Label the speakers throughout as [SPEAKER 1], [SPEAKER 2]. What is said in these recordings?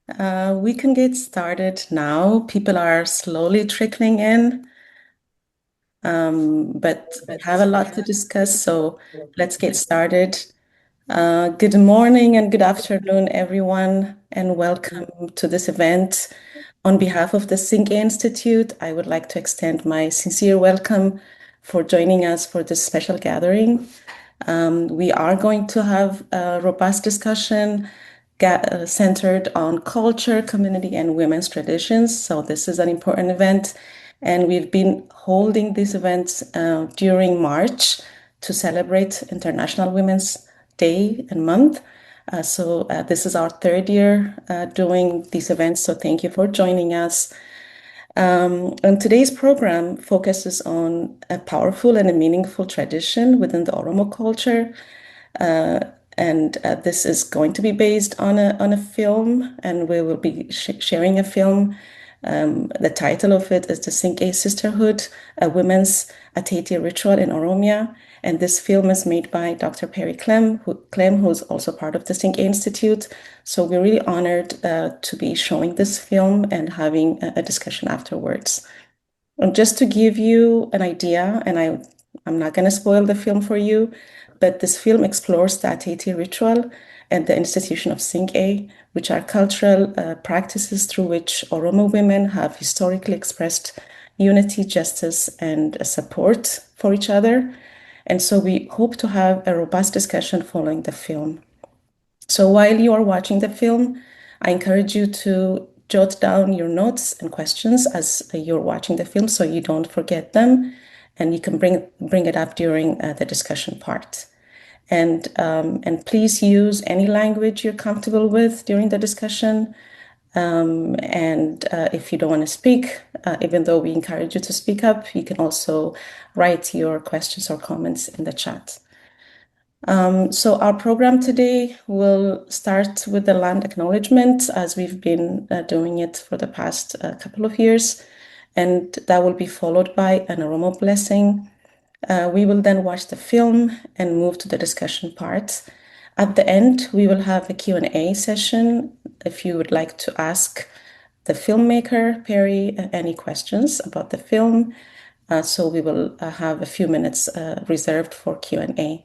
[SPEAKER 1] We can get started now. People are slowly trickling in, but we have a lot to discuss, so let's get started. Good morning and good afternoon, everyone, and welcome to this event. On behalf of the Siinqee Institute, I would like to extend my sincere welcome for joining us for this special gathering. We are going to have a robust discussion centered on culture, community, and women's traditions. So this is an important event. And we've been holding these events during March to celebrate International Women's Day and month. So this is our third year doing these events. So thank you for joining us. And today's program focuses on a powerful and a meaningful tradition within the Oromo culture. And this is going to be based on a film, and we will be sharing a film. The title of it is the Siinqee Sisterhood, a women's Ateetee ritual in Oromia. And this film is made by Dr. Perry Clem, who is also part of the Siinqee Institute. So we're really honored to be showing this film and having a discussion afterwards. And just to give you an idea, and I'm not going to spoil the film for you, but this film explores the Ateetee ritual and the institution of Siinqee, which are cultural practices through which Oromo women have historically expressed unity, justice, and support for each other. And so we hope to have a robust discussion following the film. So while you are watching the film, I encourage you to jot down your notes and questions as you're watching the film so you don't forget them, and you can bring it up during the discussion part. And please use any language you're comfortable with during the discussion. And if you don't want to speak, even though we encourage you to speak up, you can also write your questions or comments in the chat. So our program today will start with the land acknowledgement, as we've been doing it for the past couple of years, and that will be followed by an Oromo blessing. We will then watch the film and move to the discussion part. At the end, we will have a Q&A session if you would like to ask the filmmaker, Perry, any questions about the film. So we will have a few minutes reserved for Q&A.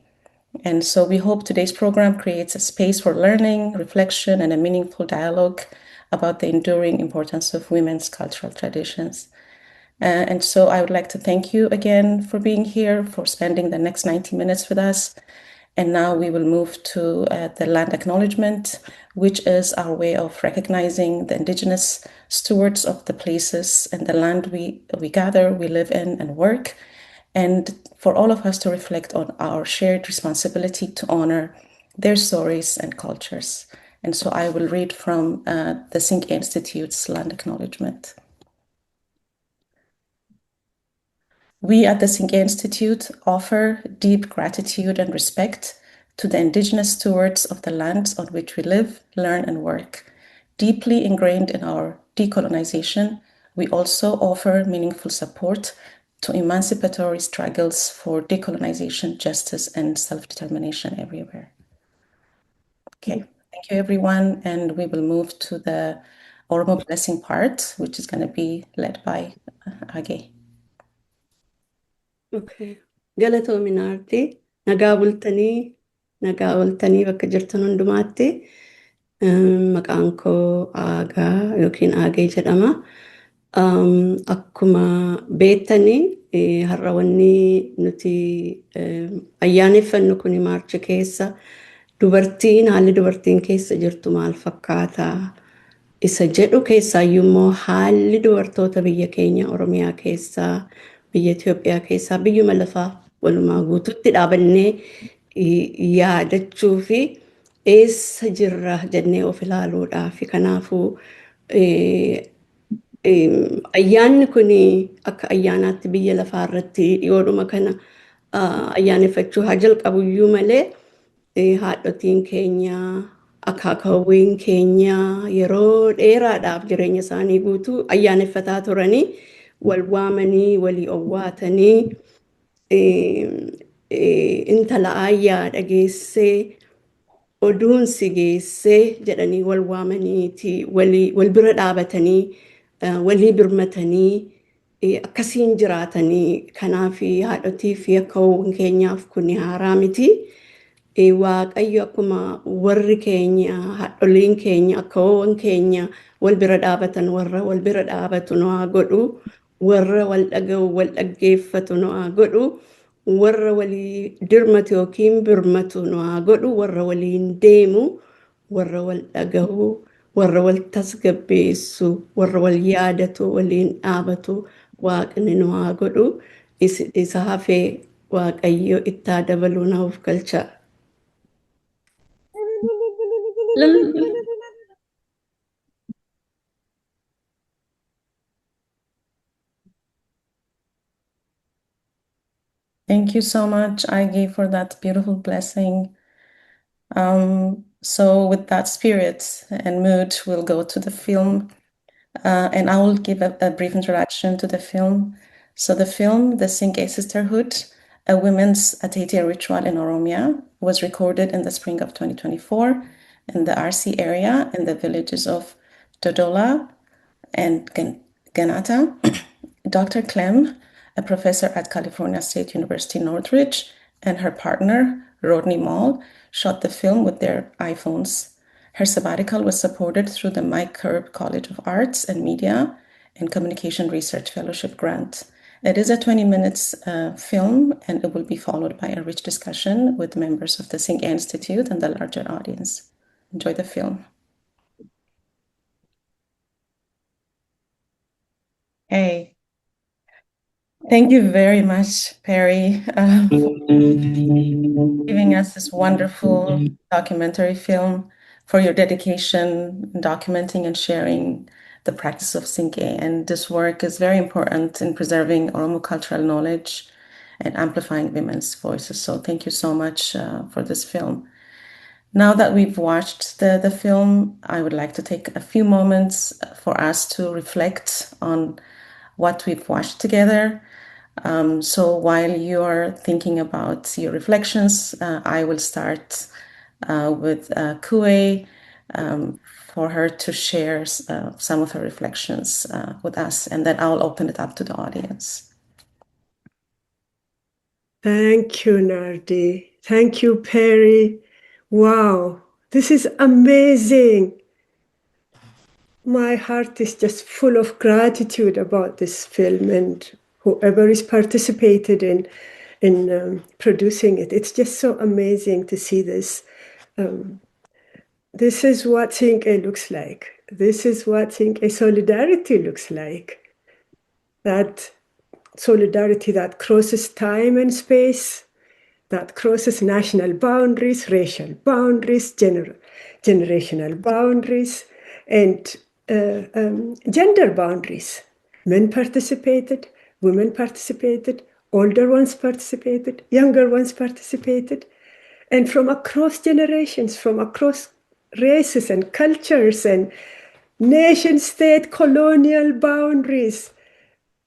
[SPEAKER 1] And so we hope today's program creates a space for learning, reflection, and a meaningful dialogue about the enduring importance of women's cultural traditions. And so I would like to thank you again for being here, for spending the next 90 minutes with us. And now we will move to the land acknowledgement, which is our way of recognizing the Indigenous stewards of the places and the land we gather, we live in, and work, and for all of us to reflect on our shared responsibility to honor their stories and cultures. And so I will read from the Siinqee Institute's land acknowledgement. We at the Siinqee Institute offer deep gratitude and respect to the Indigenous stewards of the lands on which we live, learn, and work. Deeply ingrained in our decolonization, we also offer meaningful support to emancipatory struggles for decolonization, justice, and self-determination everywhere. Okay, thank you, everyone. And we will move to the Oromo blessing part, which is going to be led by Age.
[SPEAKER 2] Okay. Galatoomin aartii nagaa bultanii bakka jirtan hundumaatti maqaan koo Aagaa yookiin Aagee jedhama. Akkuma beektanii har'a wanni nuti ayyaaneffannu kuni Maarchi keessa haalli dubartiin keessa jirtu maal fakkaata isa jedhu keessaayyuu immoo haalli dubartoota biyya keenya Oromiyaa keessaa biyya Itoophiyaa keessaa biyyuma lafaa walumaa guututti dhaabannee yaadachuu fi eessa jirra jennee of ilaaluudhaaf kanaafuu ayyaanni kun akka ayyaanaatti biyya lafaa irratti dhiyoodhuma kana ayyaaneffachuu haa jalqabuyyuu malee haadhotiin keenya akaakawwiin keenya yeroo dheeraadhaaf jireenya isaanii guutuu ayyaaneffataa turanii wal waamanii walii owwaatanii intala ayyaa dhageessee oduun si geessee jedhanii wal waamaniiti wal bira dhaabatanii walii birmatanii akkasiin jiraatanii kanaaf haadhotii fi akkaawwan keenyaaf kun haaraa miti. Waaqayyo akkuma warri keenya haadholiin keenya akkaawwan keenya wal bira dhaabatan warra wal bira dhaabatu nu haa godhu warra wal dhaga'u wal dhaggeeffatu nu haa godhu warra walii dirmatu yookiin birmatu nu haa godhu warra waliin deemu warra wal dhaga'u warra wal tasgabbeessu warra wal yaadatu waliin dhaabatu waaqni nu haa godhu isa hafee waaqayyo ittaa dabaluu naaf galcha.
[SPEAKER 1] Thank you so much, Ige, for that beautiful blessing. So with that spirit and mood, we'll go to the film. And I will give a brief introduction to the film. So the film, The Siinqee Sisterhood, a women's Ateetee ritual in Oromia, was recorded in the spring of 2024 in the Arsi area in the villages of Dodola and Ganata. Dr. Clem, a professor at California State University Northridge, and her partner, Rodney Mall, shot the film with their iPhones. Her sabbatical was supported through the Mike Curb College of Arts and Media and Communication Research Fellowship Grant. It is a 20 minutes film, and it will be followed by a rich discussion with members of the Siinqee Institute and the larger audience. Enjoy the film. Hey. Thank you very much, Perry, for giving us this wonderful documentary film, for your dedication in documenting and sharing the practice of Siinqee. And this work is very important in preserving Oromo cultural knowledge and amplifying women's voices. So thank you so much for this film. Now that we've watched the film, I would like to take a few moments for us to reflect on what we've watched together. So while you're thinking about your reflections, I will start with Kue for her to share some of her reflections with us, and then I'll open it up to the audience.
[SPEAKER 3] Thank you, Nardi. Thank you, Perry. Wow, this is amazing. My heart is just full of gratitude about this film and whoever is participated in producing it. It's just so amazing to see this. This is what Siinqee looks like. This is what Siinqee solidarity looks like. That solidarity that crosses time and space, that crosses national boundaries, racial boundaries, generational boundaries, and gender boundaries. Men participated, women participated, older ones participated, younger ones participated, and from across generations, from across races and cultures and nation state colonial boundaries.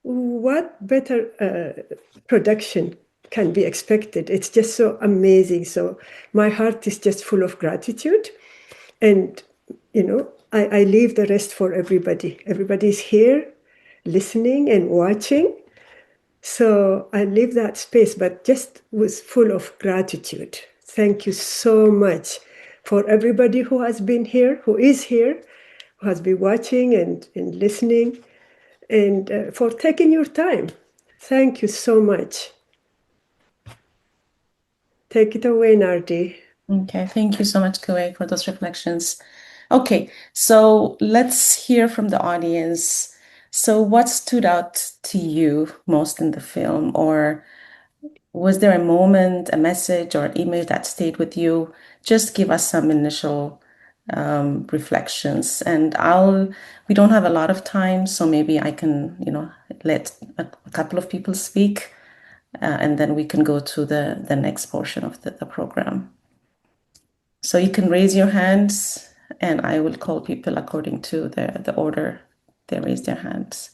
[SPEAKER 3] What better production can be expected? It's just so amazing. So my heart is just full of gratitude. And, I leave the rest for everybody. Everybody's here listening and watching. So I leave that space, but just was full of gratitude. Thank you so much for everybody who has been here, who is here, who has been watching and listening, and for taking your time. Thank you so much. Take it away, Nardi.
[SPEAKER 1] Okay, thank you so much, Kue, for those reflections. Okay, so let's hear from the audience. So what stood out to you most in the film? Or was there a moment, a message, or an image that stayed with you? Just give us some initial reflections. And we don't have a lot of time, so maybe I can, let a couple of people speak, and then we can go to the next portion of the program. So you can raise your hands, and I will call people according to the order they raise their hands.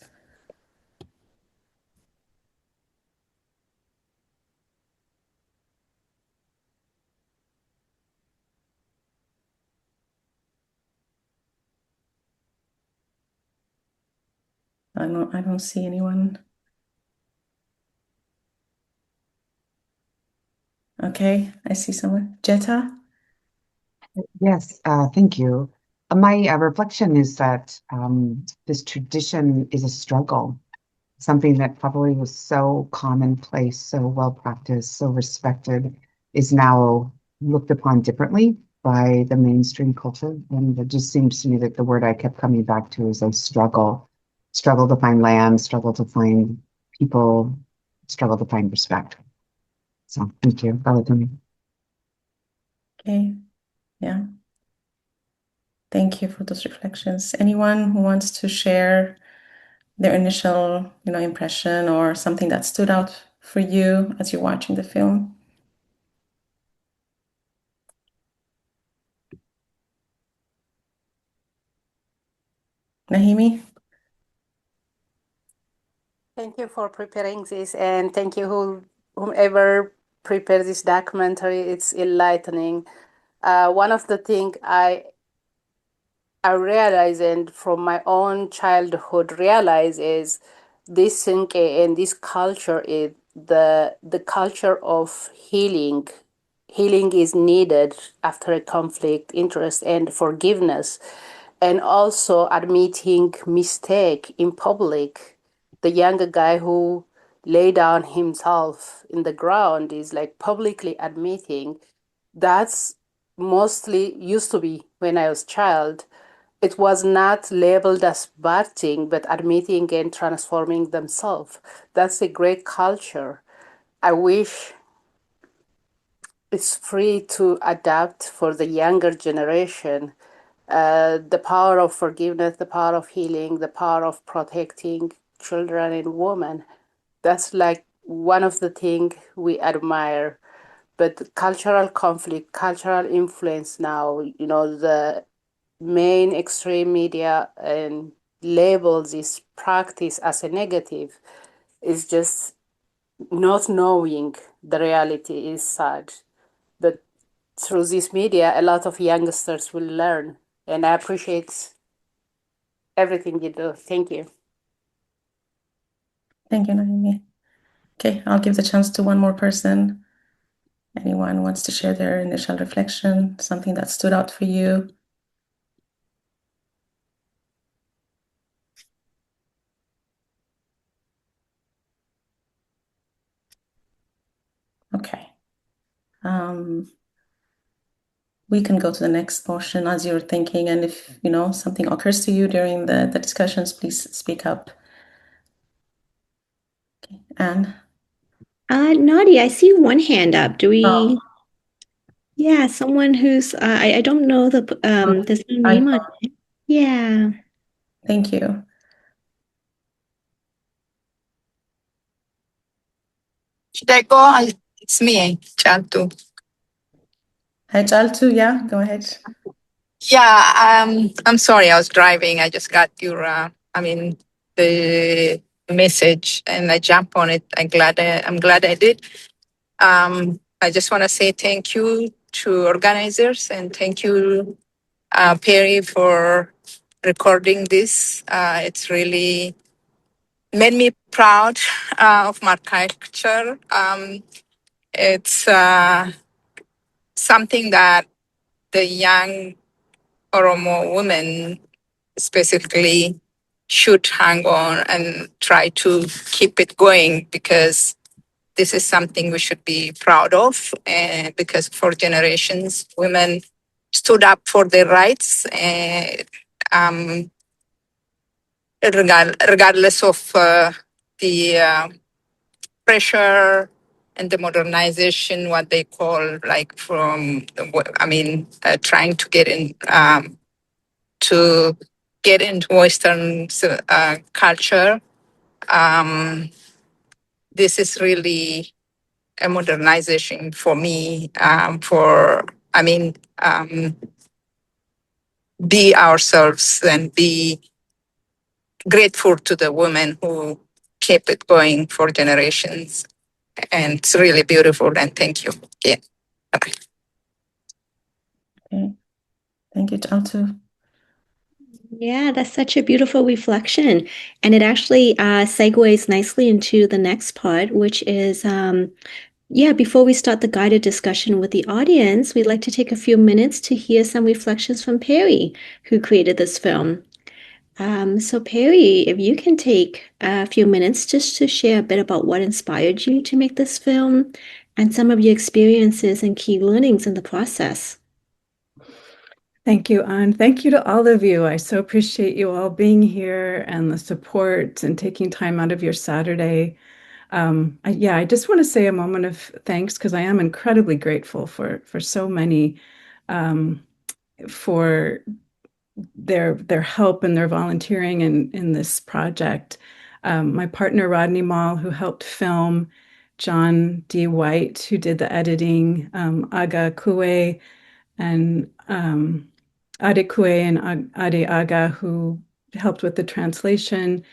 [SPEAKER 1] I don't see anyone. Okay, I see someone. Jetta?
[SPEAKER 4] Yes, thank you. My reflection is that this tradition is a struggle, something that probably was so commonplace, so well practiced, so respected, is now looked upon differently by the mainstream culture. And it just seems to me that the word I kept coming back to is a struggle. Struggle to find land, struggle to find people, struggle to find respect. So thank you.
[SPEAKER 1] Okay, yeah. Thank you for those reflections. Anyone who wants to share their initial, impression or something that stood out for you as you're watching the film? Nahimi?
[SPEAKER 5] Thank you for preparing this, and thank you whomever prepared this documentary. It's enlightening. One of the things I realize, and from my own childhood realize, is this Siinqee and this culture is the culture of healing. Healing is needed after a conflict, interest, and forgiveness, and also admitting mistake in public. The younger guy who lay down himself in the ground is like publicly admitting. That's mostly used to be when I was child. It was not labeled as bad thing, but admitting and transforming themselves. That's a great culture. I wish it's free to adapt for the younger generation. The power of forgiveness, the power of healing, the power of protecting children and women. That's like one of the things we admire. But cultural conflict, cultural influence now, the main extreme media and labels this practice as a negative is just not knowing the reality is sad. But through this media, a lot of youngsters will learn. And I appreciate everything you do. Thank you.
[SPEAKER 1] Thank you, Nahimi. Okay, I'll give the chance to one more person. Anyone wants to share their initial reflection, something that stood out for you? Okay. We can go to the next portion as you're thinking, and if something occurs to you during the discussions, please speak up. Okay. Anne?
[SPEAKER 6] Nadia, I see one hand up. Do we?
[SPEAKER 1] Oh.
[SPEAKER 6] Yeah, someone who's I don't know there's no name on it. Yeah.
[SPEAKER 1] Thank you.
[SPEAKER 7] Should I go? It's me, Chantu.
[SPEAKER 1] Hi, Chaltu. Yeah, go ahead.
[SPEAKER 7] Yeah, I'm sorry, I was driving. I just got your, the message, and I jumped on it. I'm glad I did. I just want to say thank you to organizers, and thank you, Perry, for recording this. It's really made me proud of my culture. It's something that the young Oromo women specifically should hang on and try to keep it going, because this is something we should be proud of. And because for generations, women stood up for their rights, and regardless of the pressure and the modernization, what they call like trying to get in to get into Western culture. This is really a modernization for me. Be ourselves and be grateful to the women who kept it going for generations. And it's really beautiful. And thank you. Yeah. Okay.
[SPEAKER 1] Okay. Thank you, Chaltu.
[SPEAKER 6] Yeah, that's such a beautiful reflection. And it actually segues nicely into the next part, which is yeah, before we start the guided discussion with the audience, we'd like to take a few minutes to hear some reflections from Perry, who created this film. So Perry, if you can take a few minutes just to share a bit about what inspired you to make this film and some of your experiences and key learnings in the process.
[SPEAKER 8] Thank you, Anne. Thank you to all of you. I so appreciate you all being here and the support and taking time out of your Saturday. I just want to say a moment of thanks because I am incredibly grateful for so many for their help and their volunteering in this project. My partner Rodney Mall, who helped film, John D. White, who did the editing, Aga Kue, and Ade Kue and Ade Aga, who helped with the translation.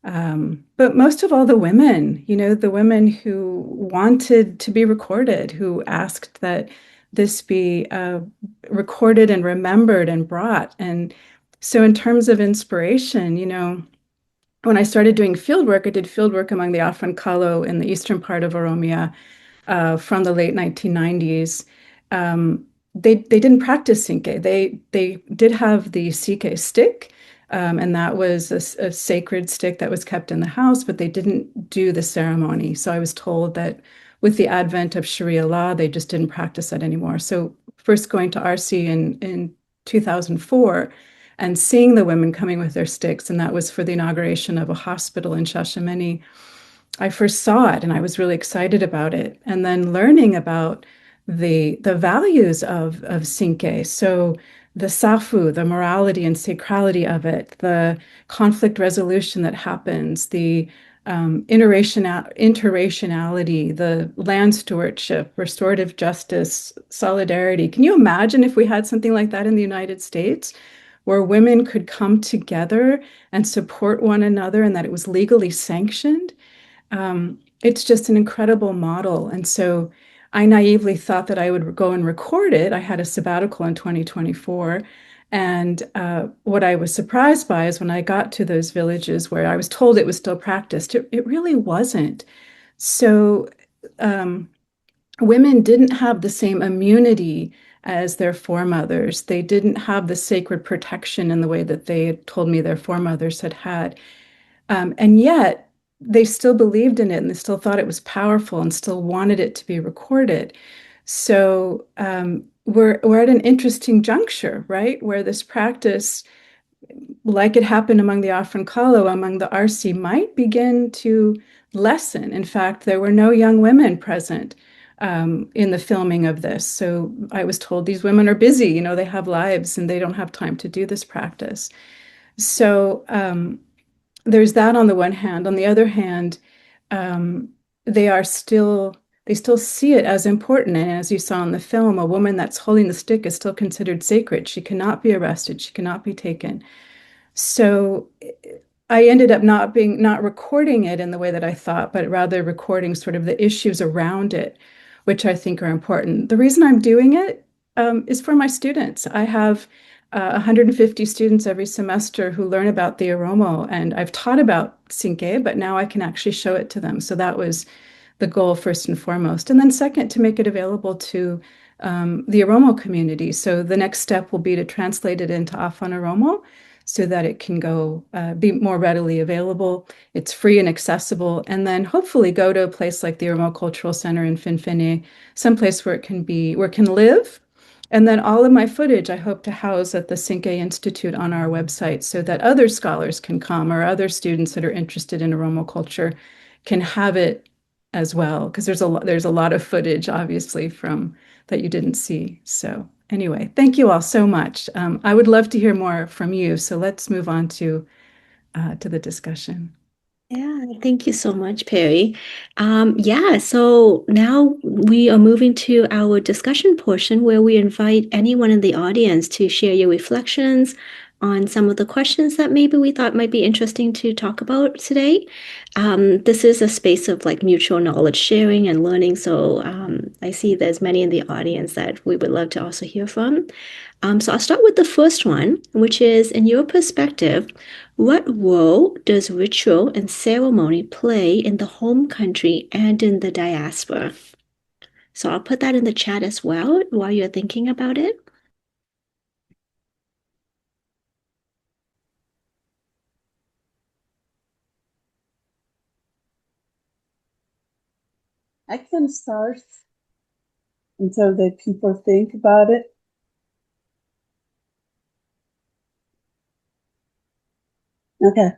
[SPEAKER 8] But most of all, the women, the women who wanted to be recorded, who asked that this be recorded and remembered and brought. And so in terms of inspiration, when I started doing field work, I did field work among the Afan Kalo in the eastern part of Oromia from the late 1990s. They didn't practice Siinqee. They did have the Siinqee stick, and that was a sacred stick that was kept in the house, but they didn't do the ceremony. So I was told that with the advent of Sharia law, they just didn't practice that anymore. So first going to Arsi in 2004 and seeing the women coming with their sticks, and that was for the inauguration of a hospital in Shashamene. I first saw it and I was really excited about it. And then learning about the values of Siinqee. So the safu, the morality and sacrality of it, the conflict resolution that happens, the interraciality, the land stewardship, restorative justice, solidarity. Can you imagine if we had something like that in the United States, where women could come together and support one another and that it was legally sanctioned? It's just an incredible model. And so I naively thought that I would go and record it. I had a sabbatical in 2024. And what I was surprised by is when I got to those villages where I was told it was still practiced, it really wasn't. So women didn't have the same immunity as their foremothers. They didn't have the sacred protection in the way that they had told me their foremothers had had. And yet, they still believed in it and they still thought it was powerful and still wanted it to be recorded. So we're at an interesting juncture, right? Where this practice, like it happened among the Afan Kalo, among the Arsi, might begin to lessen. In fact, there were no young women present in the filming of this. So I was told these women are busy, they have lives and they don't have time to do this practice. So there's that on the one hand. On the other hand, they still see it as important. And as you saw in the film, a woman that's holding the stick is still considered sacred. She cannot be arrested. She cannot be taken. So I ended up not recording it in the way that I thought, but rather recording sort of the issues around it, which I think are important. The reason I'm doing it is for my students. I have 150 students every semester who learn about the Oromo, and I've taught about Siinqee, but now I can actually show it to them. So that was the goal first and foremost. And then second, to make it available to the Oromo community. So the next step will be to translate it into Afan Oromo so that it can go be more readily available. It's free and accessible. And then hopefully go to a place like the Oromo Cultural Center in Finfinne, someplace where it can live. And then all of my footage, I hope to house at the Siinqee Institute on our website so that other scholars can come or other students that are interested in Oromo culture can have it as well. Because there's a lot of footage, obviously, from that you didn't see. So anyway, thank you all so much. I would love to hear more from you. So let's move on to the discussion.
[SPEAKER 6] Yeah, thank you so much, Perry. So now we are moving to our discussion portion where we invite anyone in the audience to share your reflections, on some of the questions that maybe we thought might be interesting to talk about today. This is a space of like mutual knowledge sharing and learning. So I see there's many in the audience that we would love to also hear from. So I'll start with the first one, which is, in your perspective, what role does ritual and ceremony play in the home country and in the diaspora? So I'll put that in the chat as well while you're thinking about it.
[SPEAKER 9] I can start until the people think about it. Okay.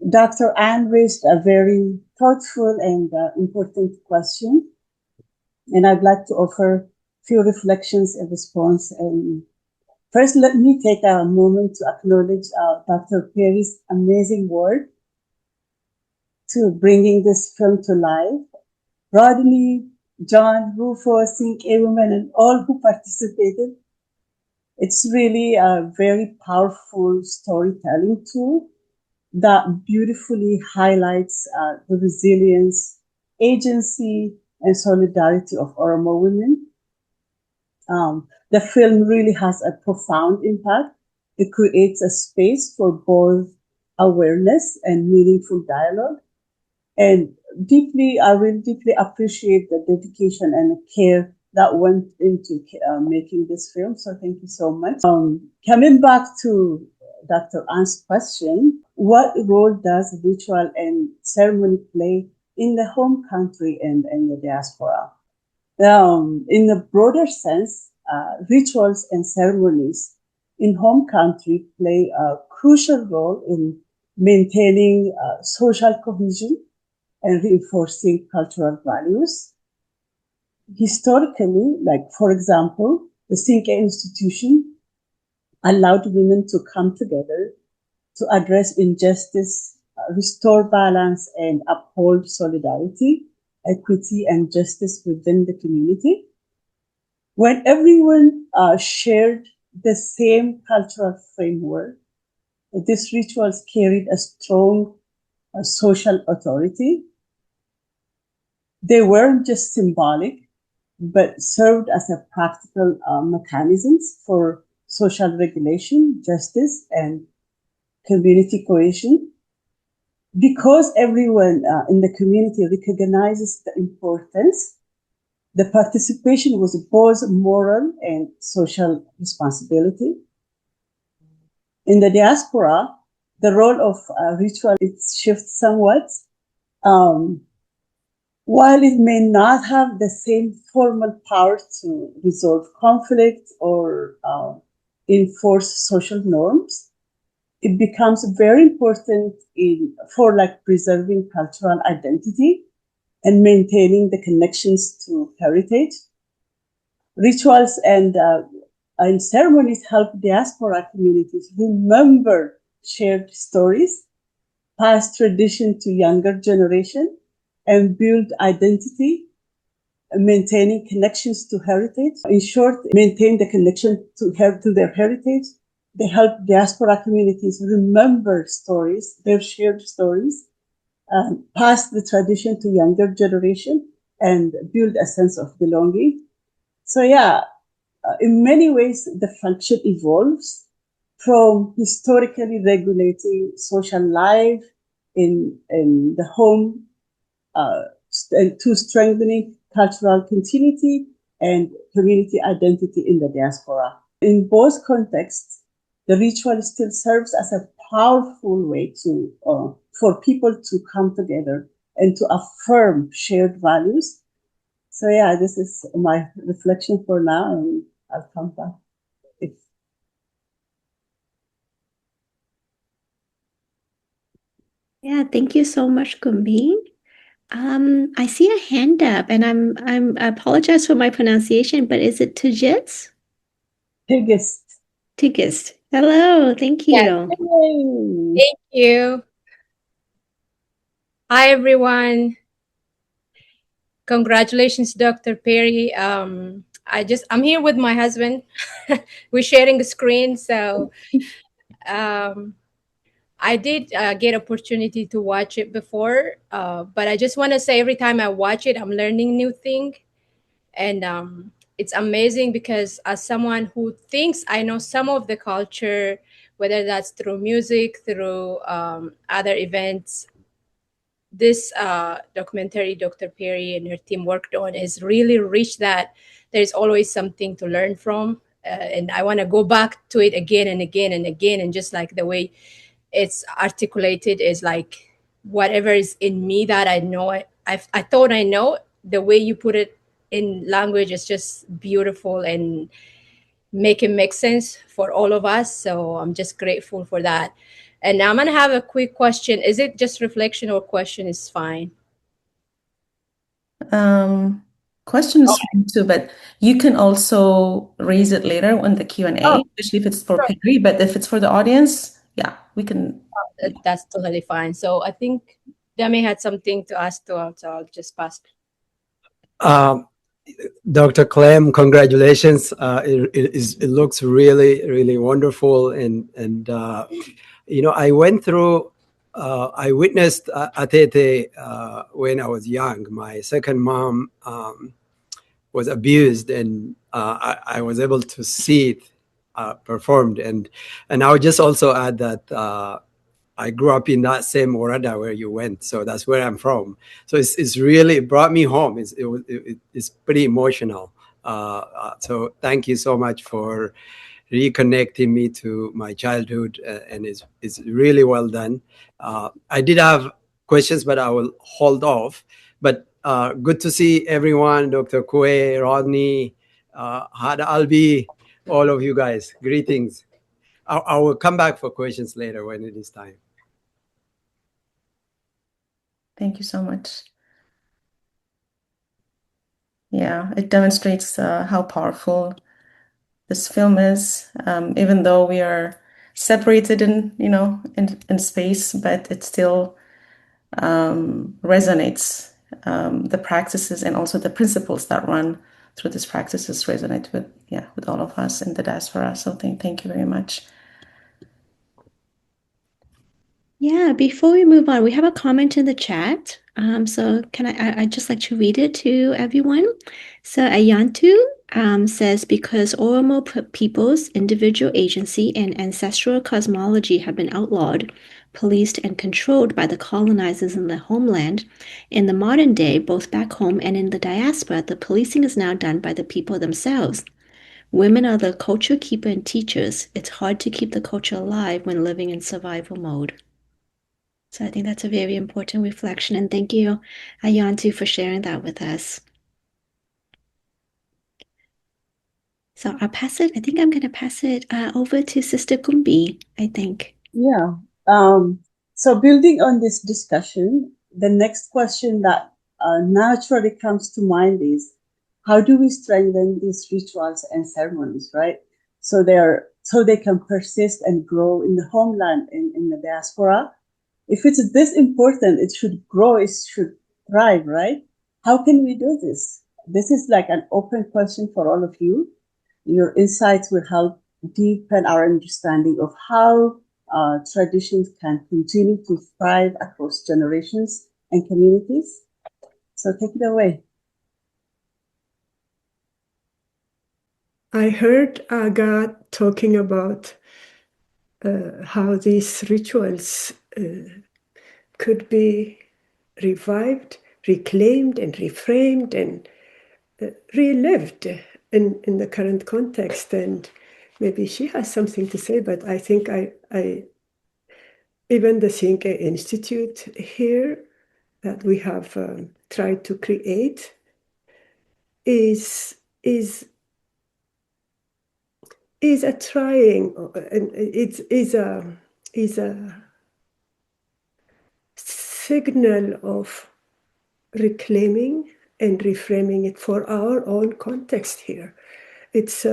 [SPEAKER 9] Dr. Anne raised a very thoughtful and important question, and I'd like to offer a few reflections in response. And first, let me take a moment to acknowledge Dr. Perry's amazing work to bringing this film to life. Rodney, John, Rufo, Siinqee women, and all who participated. It's really a very powerful storytelling tool that beautifully highlights the resilience, agency, and solidarity of Oromo women. The film really has a profound impact. It creates a space for both awareness and meaningful dialogue. And I really deeply appreciate the dedication and the care that went into making this film. So thank you so much. Coming back to Dr. Ann's question, what role does ritual and ceremony play in the home country and the diaspora? In the broader sense, rituals and ceremonies in home country play a crucial role in maintaining social cohesion and reinforcing cultural values. Historically, like for example, the Siinqee institution allowed women to come together to address injustice, restore balance, and uphold solidarity, equity, and justice within the community. When everyone shared the same cultural framework, these rituals carried a strong social authority. They weren't just symbolic, but served as a practical mechanisms for social regulation, justice, and community cohesion. Because everyone in the community recognizes the importance, the participation was both moral and social responsibility. In the diaspora, the role of ritual shifts somewhat. While it may not have the same formal power to resolve conflict or enforce social norms, it becomes very important for preserving cultural identity and maintaining the connections to heritage. Rituals and ceremonies help diaspora communities remember shared stories, pass tradition to younger generation, and build identity, maintaining connections to heritage. In short, maintain the connection to their heritage. They help diaspora communities remember stories, their shared stories, pass the tradition to younger generation, and build a sense of belonging. So in many ways, the function evolves from historically regulating social life in the home to strengthening cultural continuity and community identity in the diaspora. In both contexts, the ritual still serves as a powerful way for people to come together and to affirm shared values. So this is my reflection for now, and I'll come back.
[SPEAKER 6] Yeah, thank you so much, Gumbin. I see a hand up, and I apologize for my pronunciation, but is it Tigist? Tigist. Hello, thank you.
[SPEAKER 10] Yeah. Thank you. Hi, everyone. Congratulations, Dr. Perry. I'm here with my husband. We're sharing a screen, so I did get opportunity to watch it before, but I just want to say every time I watch it, I'm learning new thing, and it's amazing because as someone who thinks I know some of the culture, whether that's through music, through other events, this documentary Dr. Perry and her team worked on is really rich that there's always something to learn from. And I want to go back to it again and again and again. And just like the way it's articulated is like whatever is in me that I know, I thought I know, the way you put it in language is just beautiful and make it make sense for all of us. So I'm just grateful for that. And I'm going to have a quick question. Is it just reflection or question is fine?
[SPEAKER 1] Questions too, but you can also raise it later on the Q&A, especially if it's for
[SPEAKER 10] sure.
[SPEAKER 1] Perry. But if it's for the audience, yeah, we can.
[SPEAKER 10] That's totally fine. So I think Dami had something to ask too, so I'll just pass.
[SPEAKER 11] Dr. Clem, congratulations. It looks really, really wonderful. And you know, I went through, I witnessed Ateetee when I was young. My second mom was abused, and I was able to see it performed. And I would just also add that I grew up in that same Orada where you went, so that's where I'm from. So it's really, it brought me home. It's pretty emotional. So thank you so much for reconnecting me to my childhood, and it's really well done. I did have questions, but I will hold off. But good to see everyone, Dr. Kue, Rodney, Hada Albi, all of you guys. Greetings. I will come back for questions later when it is time.
[SPEAKER 1] Thank you so much. Yeah, it demonstrates how powerful this film is, even though we are separated in space, but it still resonates. The practices and also the principles that run through these practices resonate with all of us in the diaspora. So thank you very much.
[SPEAKER 6] Yeah, before we move on, we have a comment in the chat. So I'd just like to read it to everyone. So Ayantu says, because Oromo people's individual agency and ancestral cosmology have been outlawed, policed, and controlled by the colonizers in the homeland, in the modern day, both back home and in the diaspora, the policing is now done by the people themselves. Women are the culture keeper and teachers. It's hard to keep the culture alive when living in survival mode. So I think that's a very important reflection. And thank you, Ayantu, for sharing that with us. So I think I'm going to pass it over to Sister Kumbi, I think.
[SPEAKER 9] Yeah. So building on this discussion, the next question that naturally comes to mind is, how do we strengthen these rituals and ceremonies, right? So they can persist and grow in the homeland, in the diaspora. If it's this important, it should grow, it should thrive, right? How can we do this? This is like an open question for all of you. Your insights will help deepen our understanding of how traditions can continue to thrive across generations and communities. So take it away.
[SPEAKER 3] I heard Aga talking about how these rituals could be revived, reclaimed, and reframed, and relived in the current context. And maybe she has something to say, but I think even the Siinqee Institute here that we have tried to create is a trying, and is a signal of reclaiming and reframing it for our own context here. It's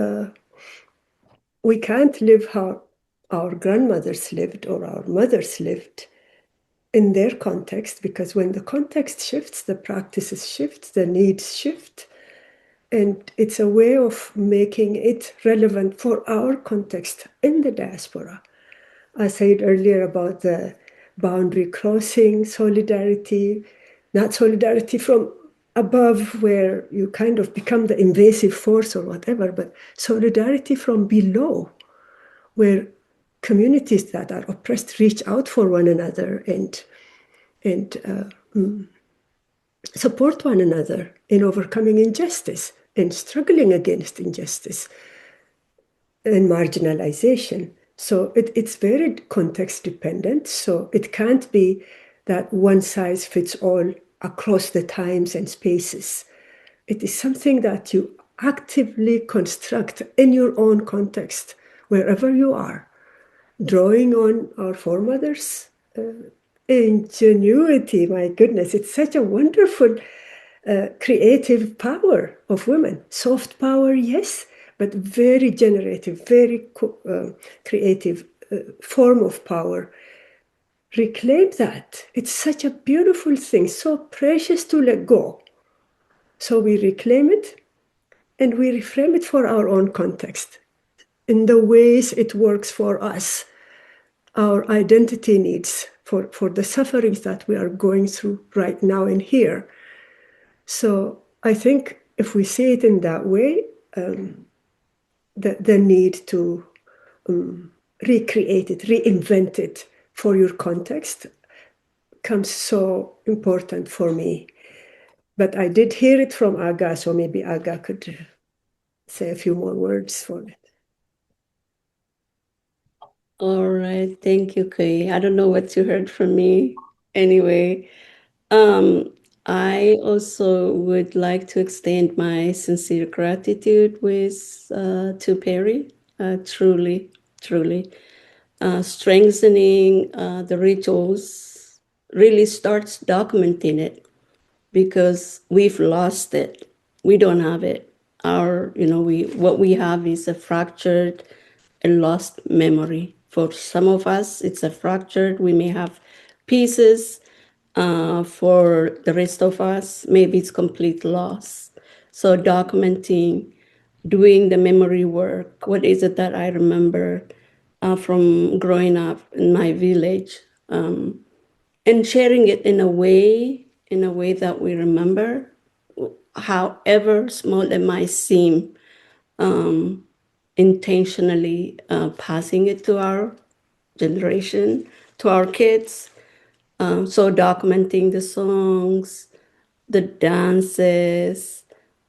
[SPEAKER 3] we can't live how our grandmothers lived or our mothers lived in their context, because when the context shifts, the practices shift, the needs shift, And it's a way of making it relevant for our context in the diaspora. I said earlier about the boundary crossing solidarity, not solidarity from above where you kind of become the invasive force or whatever, but solidarity from below, where communities that are oppressed reach out for one another and support one another in overcoming injustice and struggling against injustice and marginalization. So it's very context dependent. So it can't be that one size fits all across the times and spaces. It is something that you actively construct in your own context, wherever you are, drawing on our foremothers' ingenuity. My goodness, it's such a wonderful creative power of women. Soft power, yes, but very generative, very creative form of power. Reclaim that. It's such a beautiful thing, so precious to let go. So we reclaim it and we reframe it for our own context in the ways it works for us, our identity needs, for the sufferings that we are going through right now and here. So I think if we see it in that way, the need to recreate it, reinvent it for your context comes so important for me. But I did hear it from Aga, so maybe Aga could say a few more words for it.
[SPEAKER 2] All right, thank you, Kay. I don't know what you heard from me. Anyway, I also would like to extend my sincere gratitude to Perry. Truly, truly, strengthening the rituals really starts documenting it, because we've lost it. We don't have it. What we have is a fractured and lost memory. For some of us, it's a fractured. We may have pieces. For the rest of us, maybe it's complete loss. So documenting, doing the memory work. What is it that I remember from growing up in my village? And sharing it in a way that we remember, however small it might seem, intentionally passing it to our generation, to our kids. So documenting the songs, the dances,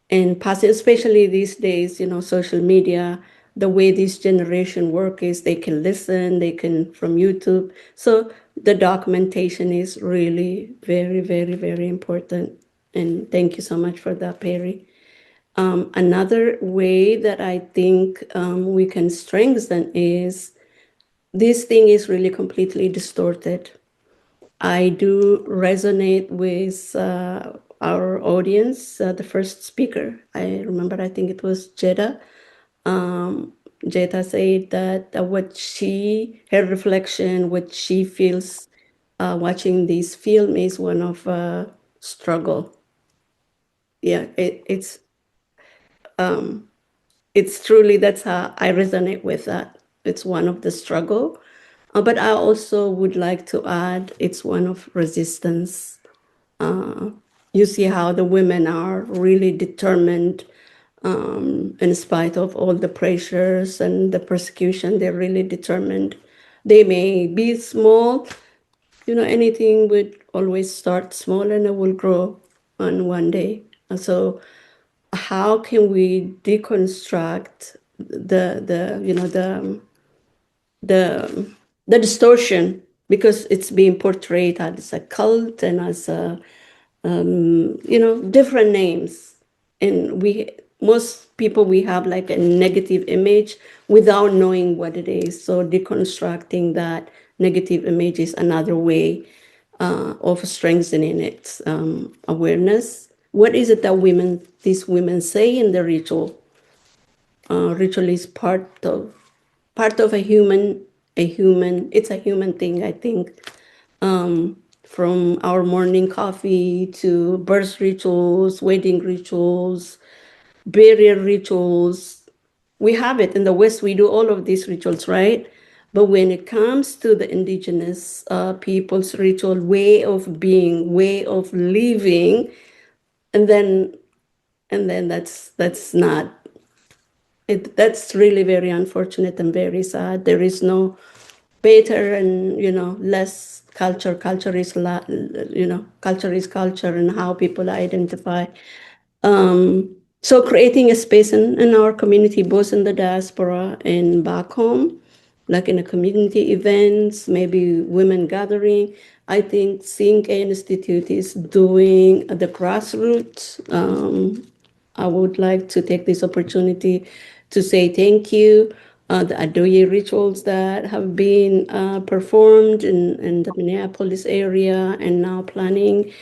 [SPEAKER 2] and passing, especially these days, social media, the way this generation work is they can listen, they can from YouTube. So the documentation is really very, very, very important. And thank you so much for that, Perry. Another way that I think we can strengthen is this thing is really completely distorted. I do resonate with our audience, the first speaker. I remember, I think it was Jetta. Jetta said that her reflection, what she feels watching this film is one of struggle. Yeah, it's truly, that's how I resonate with that. It's one of the struggle. But I also would like to add, it's one of resistance. You see how the women are really determined, in spite of all the pressures and the persecution, they're really determined. They may be small, anything would always start small and it will grow on one day. And so how can we deconstruct the distortion, because it's being portrayed as a cult and as a different names, and most people, we have like a negative image without knowing what it is. So deconstructing that negative image is another way of strengthening its awareness. What is it that these women say in the ritual? Ritual is part of a human. It's a human thing, I think. From our morning coffee to birth rituals, wedding rituals, barrier rituals. We have it in the West. We do all of these rituals, right? But when it comes to the indigenous people's ritual, way of being, way of living, and then that's not it. That's really very unfortunate and very sad. There is no better and less culture. Culture is culture is culture, and how people identify. So creating a space in our community, both in the diaspora and back home, like in a community events, maybe women gathering. I think Siinqee Institute is doing the grassroots. I would like to take this opportunity to say thank you. The Adoye rituals that have been performed in the Minneapolis area and now planning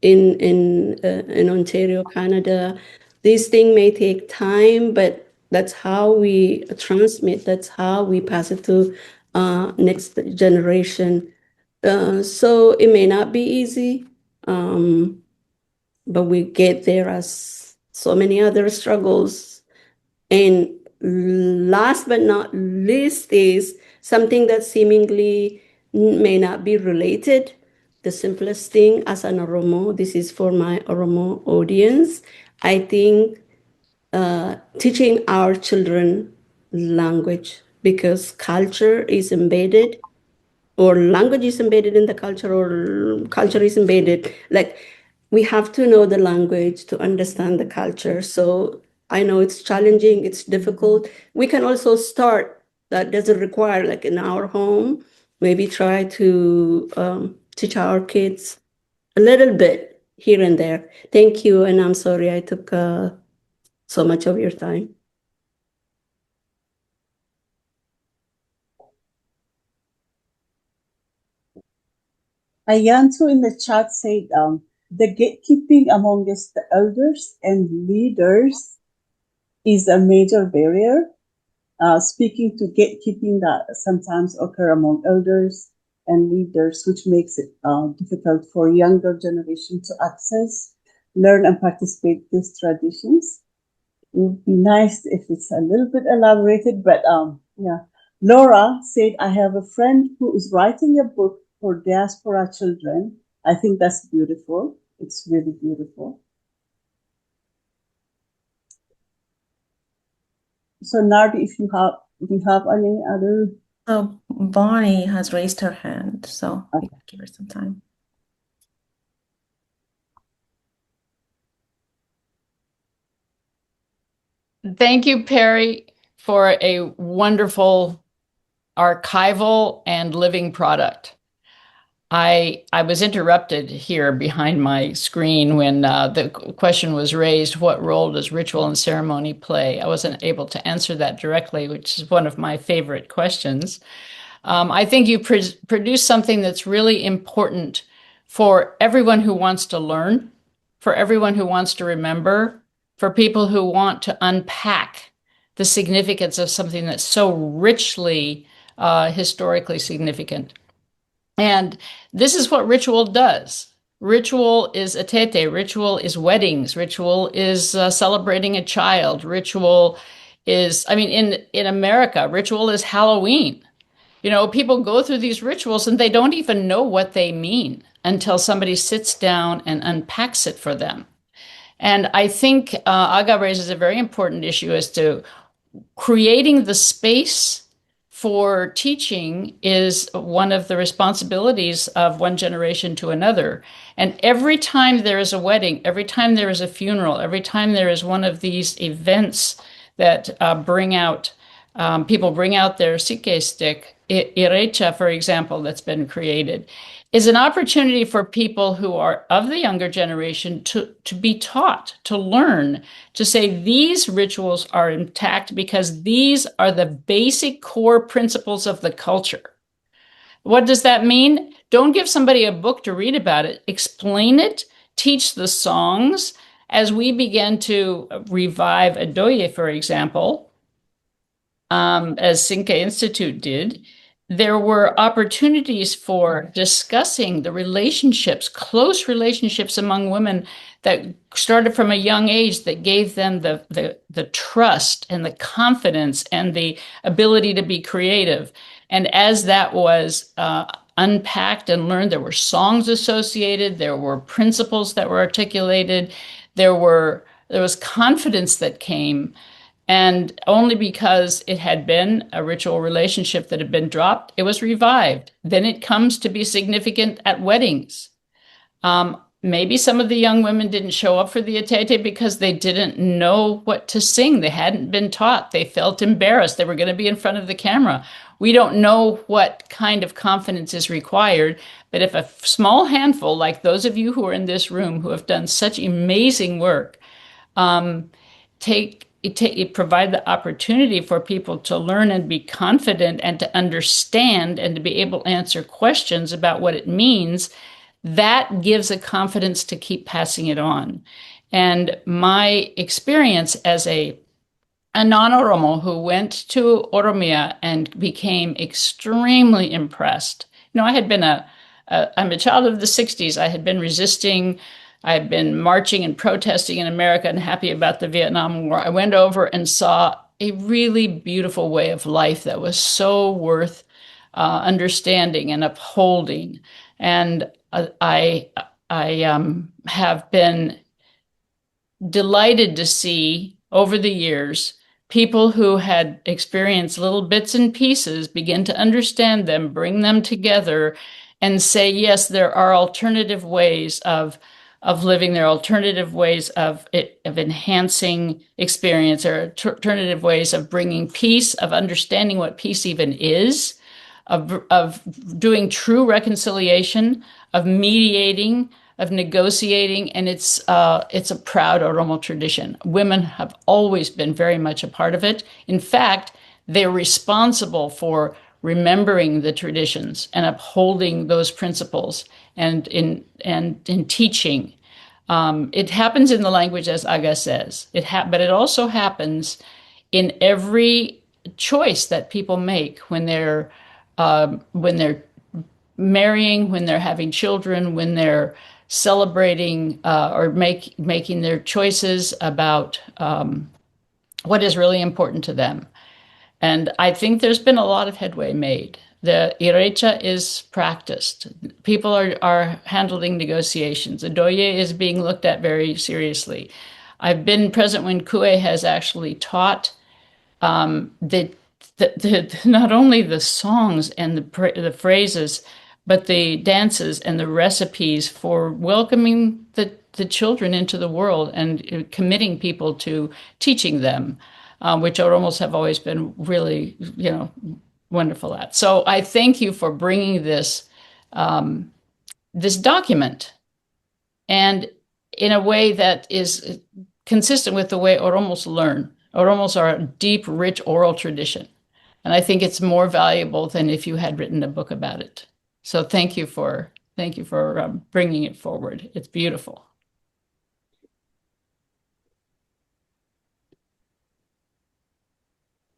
[SPEAKER 2] in Ontario, Canada. This thing may take time, but that's how we transmit. That's how we pass it to next generation. So it may not be easy, but we get there as so many other struggles. And last but not least is something that seemingly may not be related. The simplest thing as an Oromo, this is for my Oromo audience, I think teaching our children language, because culture is embedded, or language is embedded in the culture, or culture is embedded. Like, we have to know the language to understand the culture. So I know it's challenging, it's difficult. We can also start, that doesn't require, like in our home, maybe try to teach our kids a little bit here and there. Thank you, and I'm sorry I took so much of your time.
[SPEAKER 9] Ayanto in the chat said, the gatekeeping amongst the elders and leaders is a major barrier. Speaking to gatekeeping that sometimes occur among elders and leaders, which makes it difficult for younger generation to access, learn, and participate in these traditions. It would be nice if it's a little bit elaborated, but yeah. Laura said, I have a friend who is writing a book for diaspora children. I think that's beautiful. It's really beautiful. So Nardi, if you have any other.
[SPEAKER 1] So Bonnie has raised her hand, so we can give her some time.
[SPEAKER 12] Thank you, Perry, for a wonderful archival and living product. I was interrupted here behind my screen when the question was raised, what role does ritual and ceremony play? I wasn't able to answer that directly, which is one of my favorite questions. I think you produced something that's really important for everyone who wants to learn, for everyone who wants to remember, for people who want to unpack the significance of something that's so richly historically significant. And this is what ritual does. Ritual is Ateetee, ritual is weddings, ritual is celebrating a child, ritual is, I mean, in America, ritual is Halloween. You know, people go through these rituals and they don't even know what they mean until somebody sits down and unpacks it for them. And I think Aga raises a very important issue as to creating the space for teaching is one of the responsibilities of one generation to another. And every time there is a wedding, every time there is a funeral, every time there is one of these events that bring out, people bring out their Siinqee stick, Irecha, for example, that's been created, is an opportunity for people who are of the younger generation to be taught, to learn, to say these rituals are intact because these are the basic core principles of the culture. What does that mean? Don't give somebody a book to read about it. Explain it, teach the songs. As we began to revive Adoye, for example, as Siinqee Institute did, there were opportunities for discussing the relationships, close relationships among women that started from a young age, that gave them the trust and the confidence and the ability to be creative. And as that was unpacked and learned, there were songs associated, there were principles that were articulated, there was confidence that came. And only because it had been a ritual relationship that had been dropped, it was revived. Then it comes to be significant at weddings. Maybe some of the young women didn't show up for the Ateetee because they didn't know what to sing. They hadn't been taught. They felt embarrassed. They were going to be in front of the camera. We don't know what kind of confidence is required, but if a small handful, like those of you who are in this room who have done such amazing work, provide the opportunity for people to learn and be confident and to understand and to be able to answer questions about what it means, that gives a confidence to keep passing it on. And my experience as a non-Oromo who went to Oromia and became extremely impressed. I had been I'm a child of the 60s. I had been resisting. I had been marching and protesting in America and happy about the Vietnam War. I went over and saw a really beautiful way of life that was so worth understanding and upholding. And I have been delighted to see over the years people who had experienced little bits and pieces begin to understand them, bring them together, and say, yes, there are alternative ways of living, there are alternative ways of enhancing experience, or alternative ways of bringing peace, of understanding what peace even is, of doing true reconciliation, of mediating, of negotiating, and it's a proud Oromo tradition. Women have always been very much a part of it. In fact, they're responsible for remembering the traditions and upholding those principles and in teaching. It happens in the language, as Aga says, but it also happens in every choice that people make when they're marrying, when they're having children, when they're celebrating or making their choices about what is really important to them. And I think there's been a lot of headway made. The Irecha is practiced. People are handling negotiations. Adoye is being looked at very seriously. I've been present when Kue has actually taught not only the songs and the phrases, but the dances and the recipes for welcoming the children into the world and committing people to teaching them, which Oromos have always been really, wonderful at. So I thank you for bringing this this document, and in a way that is consistent with the way Oromos learn. Oromos are a deep, rich oral tradition, and I think it's more valuable than if you had written a book about it. So thank you for bringing it forward. It's beautiful.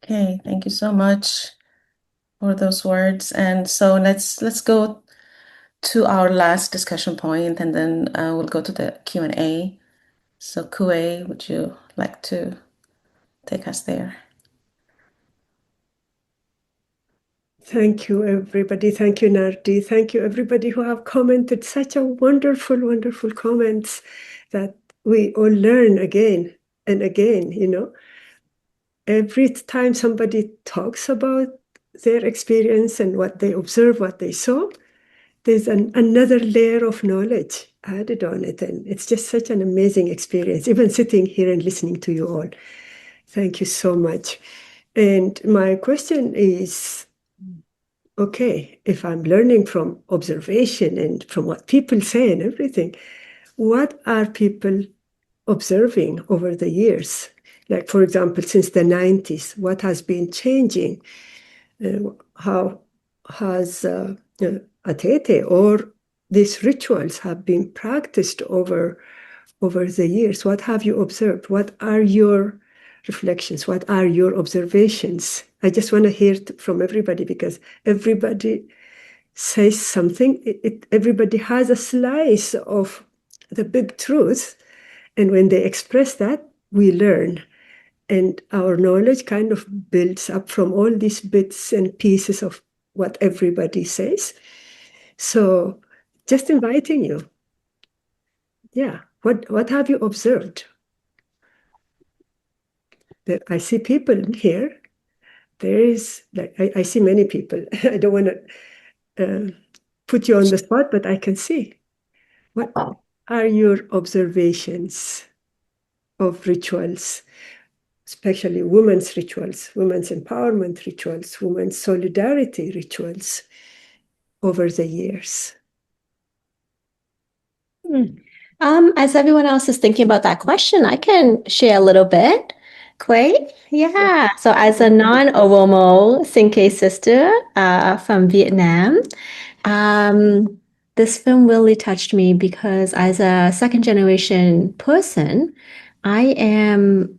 [SPEAKER 1] Okay, thank you so much for those words. And so let's go to our last discussion point, and then we'll go to the Q&A. So Kue, would you like to take us there?
[SPEAKER 3] Thank you, everybody. Thank you, Nardi. Thank you, everybody who have commented. Such a wonderful, wonderful comments that we all learn again and again, Every time somebody talks about their experience and what they observe, what they saw, there's another layer of knowledge added on it. And it's just such an amazing experience, even sitting here and listening to you all. Thank you so much. And my question is, okay, if I'm learning from observation and from what people say and everything, what are people observing over the years? Like, for example, since the 90s, what has been changing? How has Ateetee or these rituals have been practiced over the years? What have you observed? What are your reflections? What are your observations? I just want to hear from everybody, because everybody says something. Everybody has a slice of the big truth. And when they express that, we learn. And our knowledge kind of builds up from all these bits and pieces of what everybody says. So just inviting you. Yeah. What have you observed? I see people here. There is, like, I see many people. I don't want to put you on the spot, but I can see. What are your observations of rituals, especially women's rituals, women's empowerment rituals, women's solidarity rituals over the years?
[SPEAKER 6] As everyone else is thinking about that question, I can share a little bit. Quay? Yeah. So as a non-Oromo Siinqee sister from Vietnam, this film really touched me because as a second generation person, I'm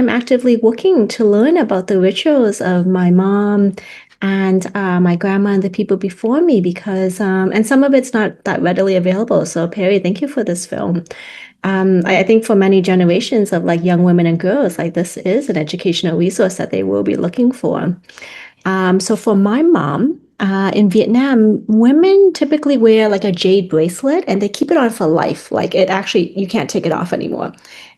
[SPEAKER 6] actively working to learn about the rituals of my mom and my grandma and the people before me because and some of it's not that readily available. So Perry, thank you for this film. I think for many generations of like young women and girls, like this is an educational resource that they will be looking for. So for my mom, in Vietnam, women typically wear like a jade bracelet and they keep it on for life. Like it actually, you can't take it off anymore.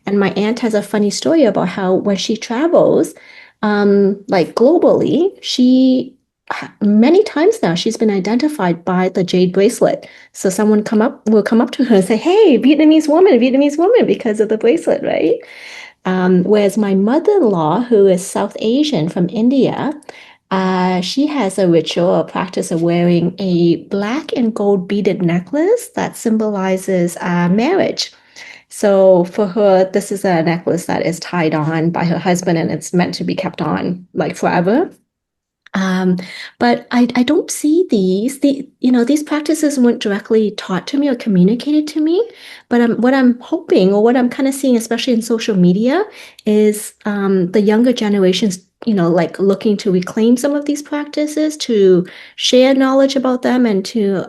[SPEAKER 6] And my aunt has a funny story about how when she travels, like globally, many times now she's been identified by the jade bracelet. So someone will come up to her and say, "Hey, Vietnamese woman," because of the bracelet, right? Whereas my mother-in-law, who is South Asian from India, she has a ritual or practice of wearing a black and gold beaded necklace that symbolizes marriage. So for her, this is a necklace that is tied on by her husband and it's meant to be kept on like forever. But I don't see these practices weren't directly taught to me or communicated to me. But what I'm hoping or what I'm kind of seeing, especially in social media, is the younger generations, like looking to reclaim some of these practices, to share knowledge about them, and to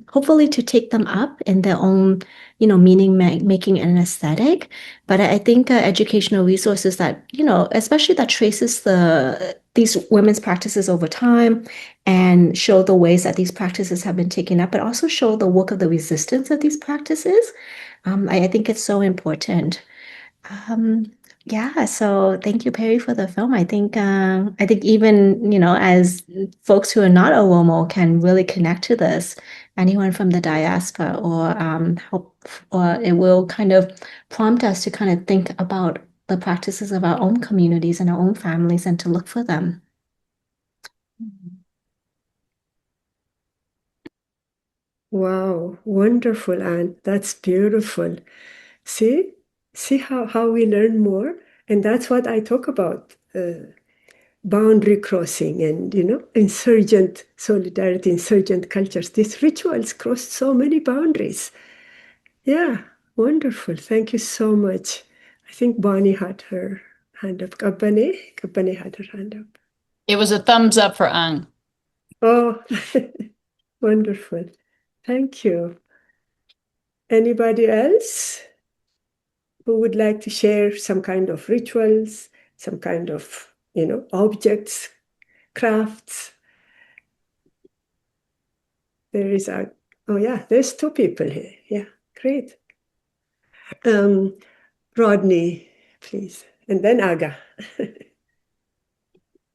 [SPEAKER 6] hopefully to take them up in their own, meaning making and aesthetic. But I think educational resources that, especially that traces these women's practices over time and show the ways that these practices have been taken up, but also show the work of the resistance of these practices. I think it's so important. Yeah, so thank you, Perry, for the film. I think even, as folks who are not Oromo can really connect to this, anyone from the diaspora or help, or it will kind of prompt us to kind of think about the practices of our own communities and our own families and to look for them.
[SPEAKER 3] Wow, wonderful, Anne. That's beautiful. See how we learn more? And that's what I talk about, boundary crossing and, insurgent solidarity, insurgent cultures. These rituals cross so many boundaries. Yeah, wonderful. Thank you so much. I think Bonnie had her hand up. Kabbane had her hand up.
[SPEAKER 12] It was a thumbs up for Ang.
[SPEAKER 3] Oh, wonderful. Thank you. Anybody else who would like to share some kind of rituals, some kind of, objects, crafts? There's two people here. Yeah, great. Rodney, please, and then Aga.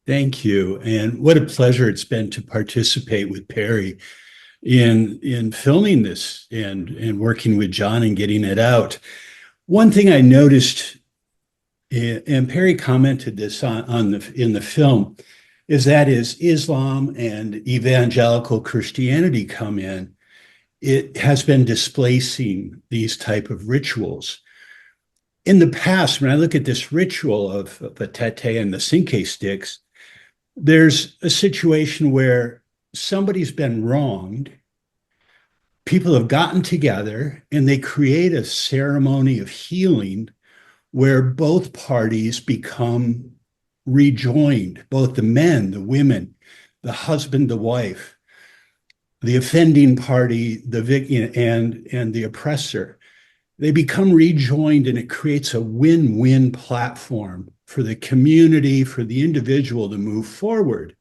[SPEAKER 13] Thank you. And what a pleasure it's been to participate with Perry in filming this and working with John and getting it out. One thing I noticed, and Perry commented this in the film, is that as Islam and evangelical Christianity come in, it has been displacing these type of rituals. In the past, when I look at this ritual of Ateetee and the Siinqee sticks, there's a situation where somebody's been wronged, people have gotten together, and they create a ceremony of healing where both parties become rejoined, both the men, the women, the husband, the wife, the offending party, the victim, and the oppressor. They become rejoined, and it creates a win-win platform for the community, for the individual to move forward.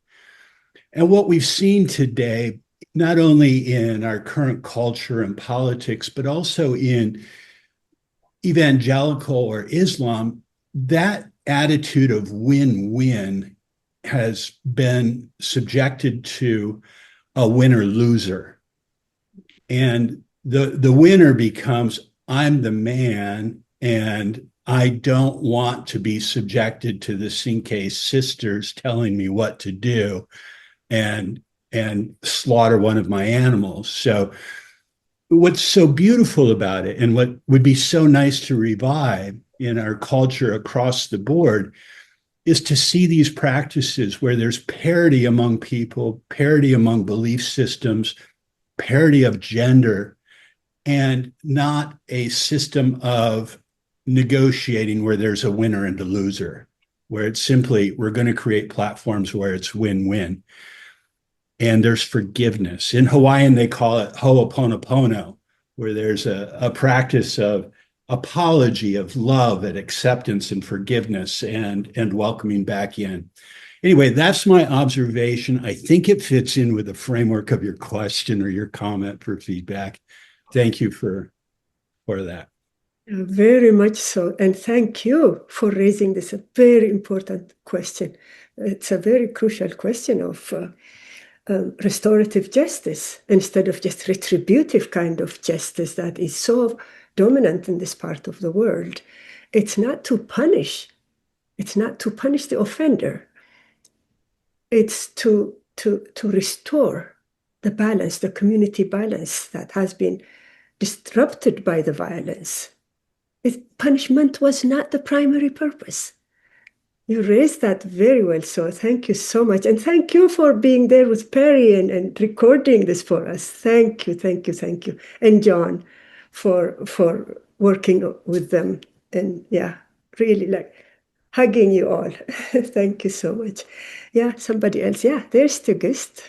[SPEAKER 13] And what we've seen today, not only in our current culture and politics, but also in evangelical or Islam, that attitude of win-win has been subjected to a winner-loser. And the winner becomes, I'm the man, and I don't want to be subjected to the Siinqee sisters telling me what to do and slaughter one of my animals. So what's so beautiful about it, and what would be so nice to revive in our culture across the board, is to see these practices where there's parity among people, parity among belief systems, parity of gender, and not a system of negotiating where there's a winner and a loser, where it's simply, we're going to create platforms where it's win-win. And there's forgiveness. In Hawaiian, they call it ho'oponopono, where there's a practice of apology, of love, and acceptance and forgiveness, and welcoming back in. Anyway, that's my observation. I think it fits in with the framework of your question or your comment for feedback. Thank you for that.
[SPEAKER 3] Very much so. And thank you for raising this very important question. It's a very crucial question of restorative justice instead of just retributive kind of justice that is so dominant in this part of the world. It's not to punish. It's not to punish the offender. It's to restore the balance, the community balance that has been disrupted by the violence. Punishment was not the primary purpose. You raised that very well, so thank you so much. And thank you for being there with Perry and recording this for us. Thank you, thank you, thank you. And John for working with them. And yeah, really like hugging you all. Thank you so much. Yeah, somebody else. Yeah, there's Tigist.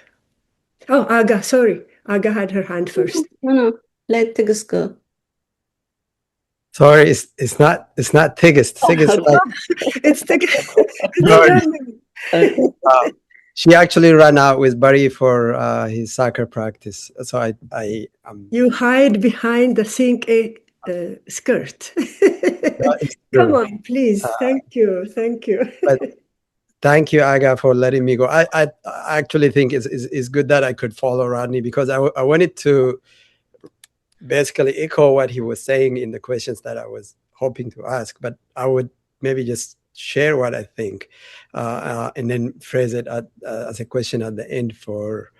[SPEAKER 3] Oh, Aga, sorry. Aga had her hand first.
[SPEAKER 2] No, let Tigist go.
[SPEAKER 11] Sorry, it's not Tigist. Tigist.
[SPEAKER 3] It's Tigist.
[SPEAKER 2] Okay.
[SPEAKER 11] She actually ran out with Barry for his soccer practice. So
[SPEAKER 3] You hide behind the Siinqee skirt. Come on, please. Thank you. Thank you.
[SPEAKER 11] Thank you, Aga, for letting me go. I actually think it's good that I could follow Rodney, because I wanted to basically echo what he was saying in the questions that I was hoping to ask, but I would maybe just share what I think and then phrase it as a question at the end for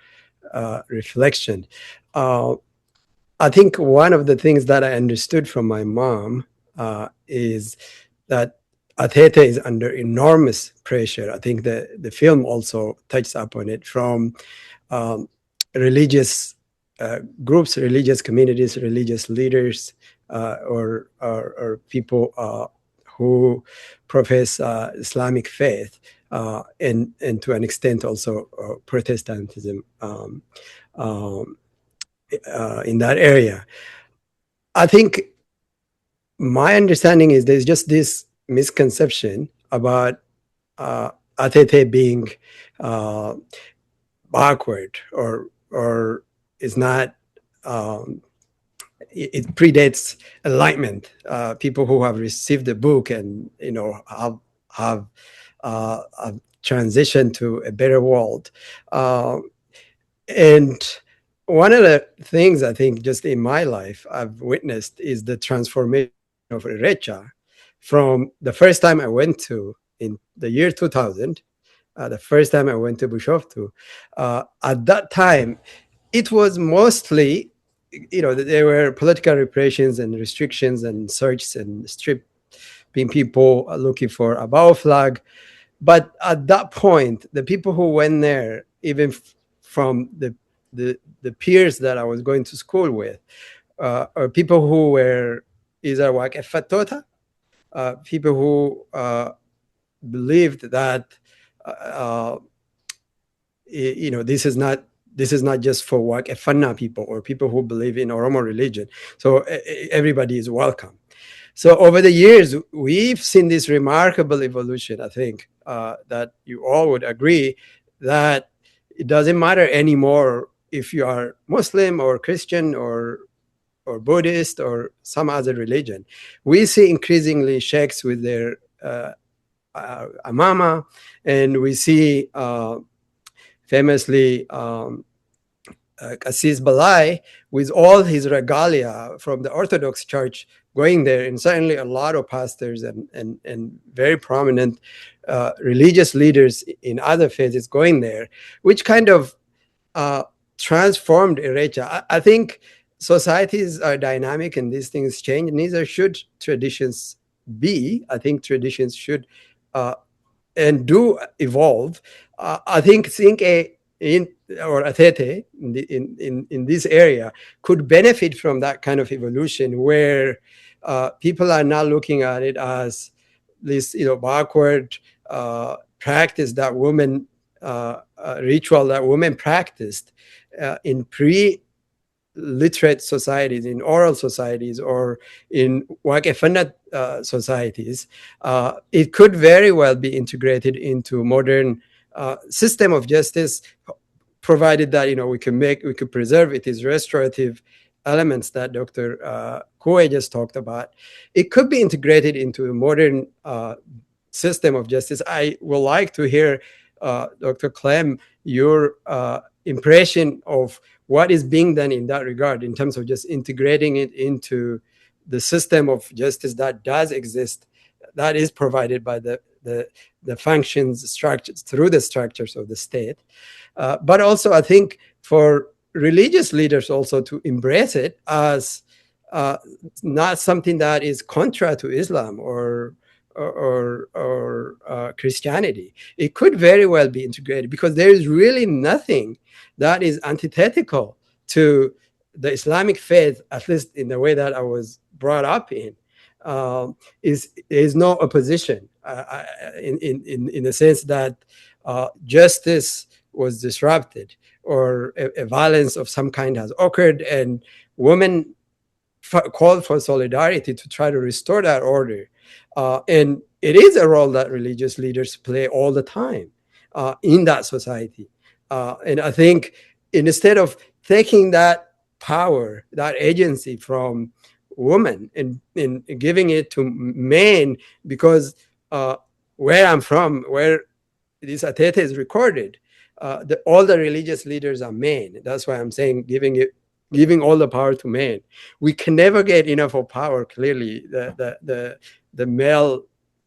[SPEAKER 11] reflection. I think one of the things that I understood from my mom is that Ateetee is under enormous pressure. I think the film also touches upon it, from religious groups, religious communities, religious leaders, or people who profess Islamic faith, and to an extent also Protestantism in that area. I think my understanding is there's just this misconception about Ateetee being backward or is not. It predates enlightenment. People who have received the book and have transitioned to a better world. And one of the things I think just in my life I've witnessed is the transformation of Recha from the first time I went to, in the year 2000, the first time I went to Bushoftu. At that time, it was mostly, there were political repressions and restrictions and searches and stripping people looking for a Bao flag. But at that point, the people who went there, even from the peers that I was going to school with, or people who were either Waqf Fatota, people who believed that this is not just for Wakefana people or people who believe in Oromo religion. So everybody is welcome. So over the years, we've seen this remarkable evolution, I think, that you all would agree that it doesn't matter anymore if you are Muslim or Christian or Buddhist or some other religion. We see increasingly sheikhs with their amama, and we see famously Qasis Balai with all his regalia from the Orthodox Church going there, and certainly a lot of pastors and very prominent religious leaders in other faiths going there, which kind of transformed Erecha. I think societies are dynamic and these things change. Neither should traditions be. I think traditions should and do evolve. I think Siinqee or Ateetee in this area could benefit from that kind of evolution, where people are not looking at it as this backward practice that women ritual that women practiced in pre-literate societies, in oral societies, or in Wakefana societies. It could very well be integrated into modern system of justice, provided that we could preserve it is restorative elements that Dr. Kue just talked about. It could be integrated into a modern system of justice. I would like to hear Dr. Clem, your impression of what is being done in that regard in terms of just integrating it into the system of justice that does exist, that is provided by the functions, structures, through the structures of the state. But also, I think for religious leaders also to embrace it as not something that is contra to Islam or Christianity. It could very well be integrated, because there is really nothing that is antithetical to the Islamic faith, at least in the way that I was brought up in. Is no opposition in the sense that justice was disrupted, or a violence of some kind has occurred, and women called for solidarity to try to restore that order. And it is a role that religious leaders play all the time in that society. And I think instead of taking that power, that agency from women and giving it to men, because where I'm from, where this Ateetee is recorded, all the religious leaders are men. That's why I'm saying giving all the power to men. We can never get enough of power. Clearly, the male,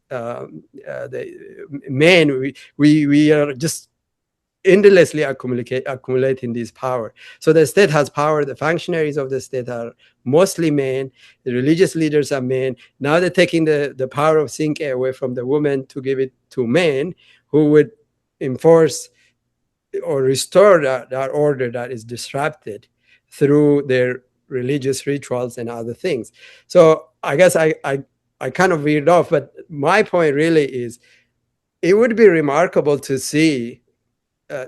[SPEAKER 11] the men, we are just endlessly accumulating this power. So the state has power. The functionaries of the state are mostly men. The religious leaders are men. Now they're taking the power of Siinqee away from the women to give it to men, who would enforce or restore that order that is disrupted through their religious rituals and other things. So I guess I kind of veered off, but my point really is it would be remarkable to see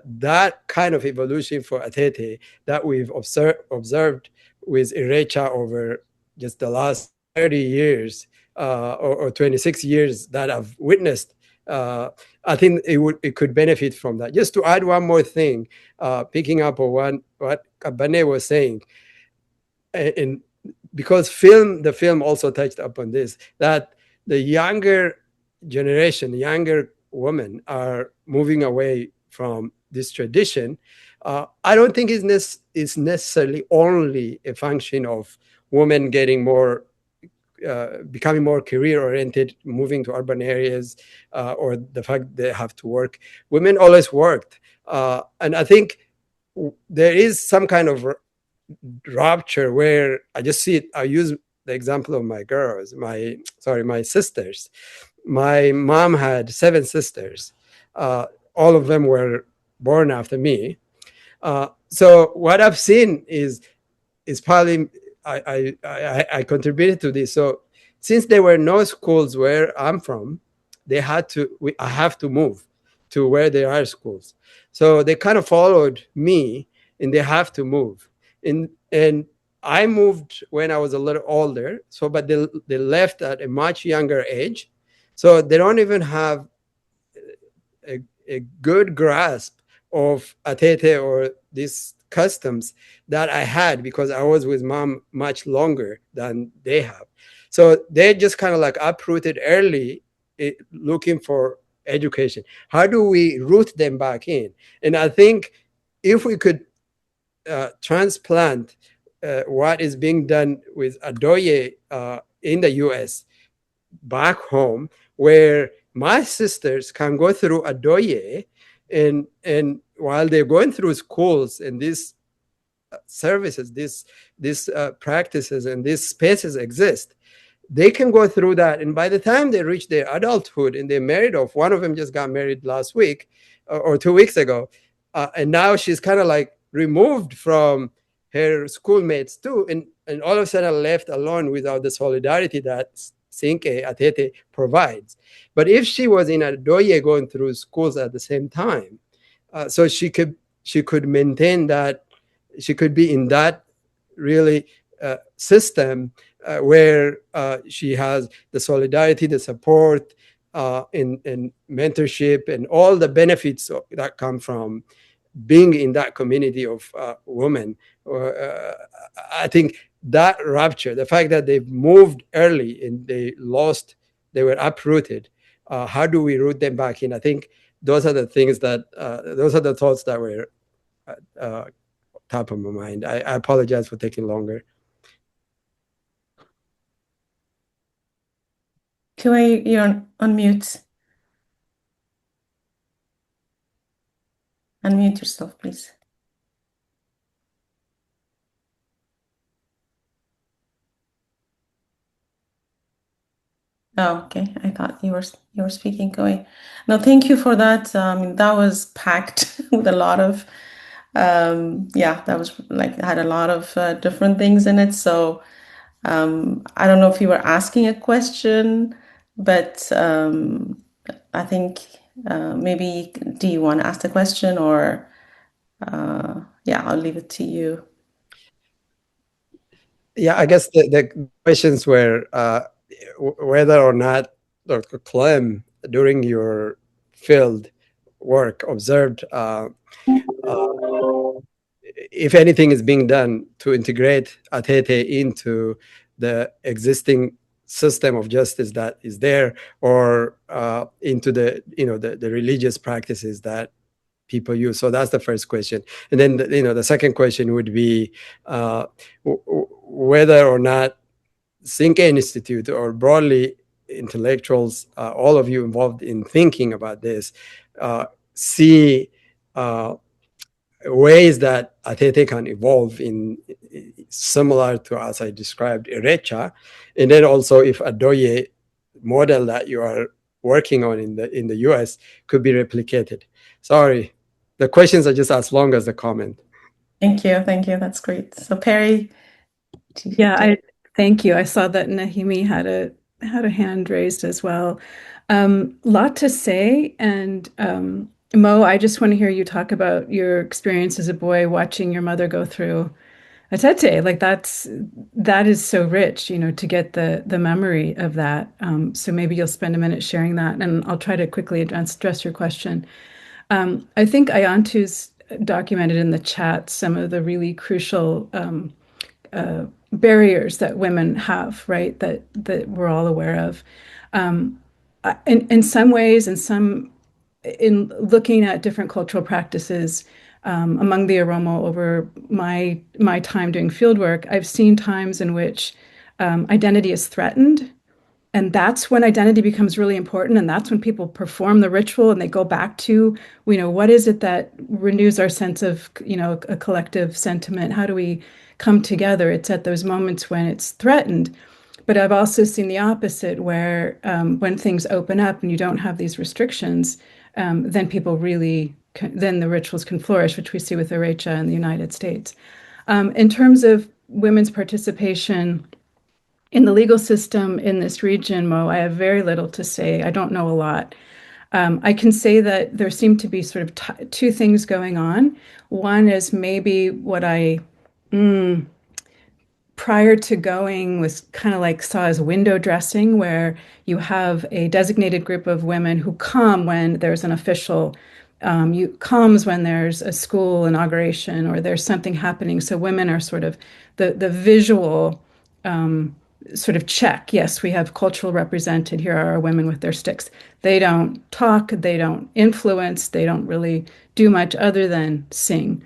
[SPEAKER 11] that kind of evolution for Ateetee that we've observed with Erecha over just the last 30 years or 26 years that I've witnessed. I think it could benefit from that. Just to add one more thing, picking up on what Kabane was saying, and because the film also touched upon this, that the younger generation, younger women are moving away from this tradition. I don't think it's necessarily only a function of women getting more, becoming more career-oriented, moving to urban areas, or the fact they have to work. Women always worked. And I think there is some kind of rupture where I just see it. I use the example of my girls, my sisters. My mom had 7 sisters. All of them were born after me. So what I've seen is partly I contributed to this. So since there were no schools where I'm from, I have to move to where there are schools. So they kind of followed me, and they have to move. And I moved when I was a little older. So, but they left at a much younger age. So they don't even have a good grasp of Ateetee or these customs that I had, because I was with mom much longer than they have. So they just kind of like uprooted early, looking for education. How do we root them back in? And I think if we could transplant what is being done with Adoye in the US back home, where my sisters can go through Adoye, and while they're going through schools and these services, these practices and these spaces exist, they can go through that. And by the time they reach their adulthood and they're married off, one of them just got married last week or 2 weeks ago. And now she's kind of like removed from her schoolmates too. And all of a sudden left alone without the solidarity that Siinqee Ateetee provides. But if she was in Adoye going through schools at the same time, so she could maintain that, she could be in that really system where she has the solidarity, the support, and mentorship, and all the benefits that come from being in that community of women. I think that rupture, the fact that they've moved early and they were uprooted, how do we root them back in? I think those are the things those are the thoughts that were top of my mind. I apologize for taking longer.
[SPEAKER 1] Kuwait, you're on mute. Unmute yourself, please. Oh, okay. I thought you were speaking, Kuwait. No, thank you for that. That was packed with a lot of that was like had a lot of different things in it. So I don't know if you were asking a question, but I think maybe do you want to ask the question, or I'll leave it to you.
[SPEAKER 11] Yeah, I guess the questions were whether or not Dr. Clem, during your field work, observed if anything is being done to integrate Ateetee into the existing system of justice that is there, or into the religious practices that people use. So that's the first question. And then the second question would be whether or not Siinqee Institute, or broadly intellectuals, all of you involved in thinking about this, see ways that Ateetee can evolve in similar to, as I described, Erecha, and then also if Adoye model that you are working on in the US could be replicated. Sorry, the questions are just as long as the comment.
[SPEAKER 1] Thank you. That's great. So Perry.
[SPEAKER 8] Thank you. I saw that Nahimi had a hand raised as well. Lot to say, and Mo, I just want to hear you talk about your experience as a boy watching your mother go through Ateetee. Like that is so rich, to get the memory of that. So maybe you'll spend a minute sharing that, and I'll try to quickly address your question. I think Ayantu's documented in the chat some of the really crucial barriers that women have, right? That we're all aware of. In some ways, in looking at different cultural practices among the Oromo over my time doing fieldwork, I've seen times in which identity is threatened. And that's when identity becomes really important. And that's when people perform the ritual and they go back to, what is it that renews our sense of, a collective sentiment? How do we come together? It's at those moments when it's threatened. But I've also seen the opposite, where when things open up and you don't have these restrictions, then people really, then the rituals can flourish, which we see with Erecha in the United States. In terms of women's participation in the legal system in this region, Mo, I have very little to say. I don't know a lot. I can say that there seem to be sort of two things going on. One is maybe what I, prior to going, was kind of like saw as window dressing, where you have a designated group of women who come when there's an official, comes when there's a school inauguration or there's something happening. So women are sort of the visual sort of check. Yes, we have cultural represented. Here are our women with their sticks. They don't talk, they don't influence, they don't really do much other than sing.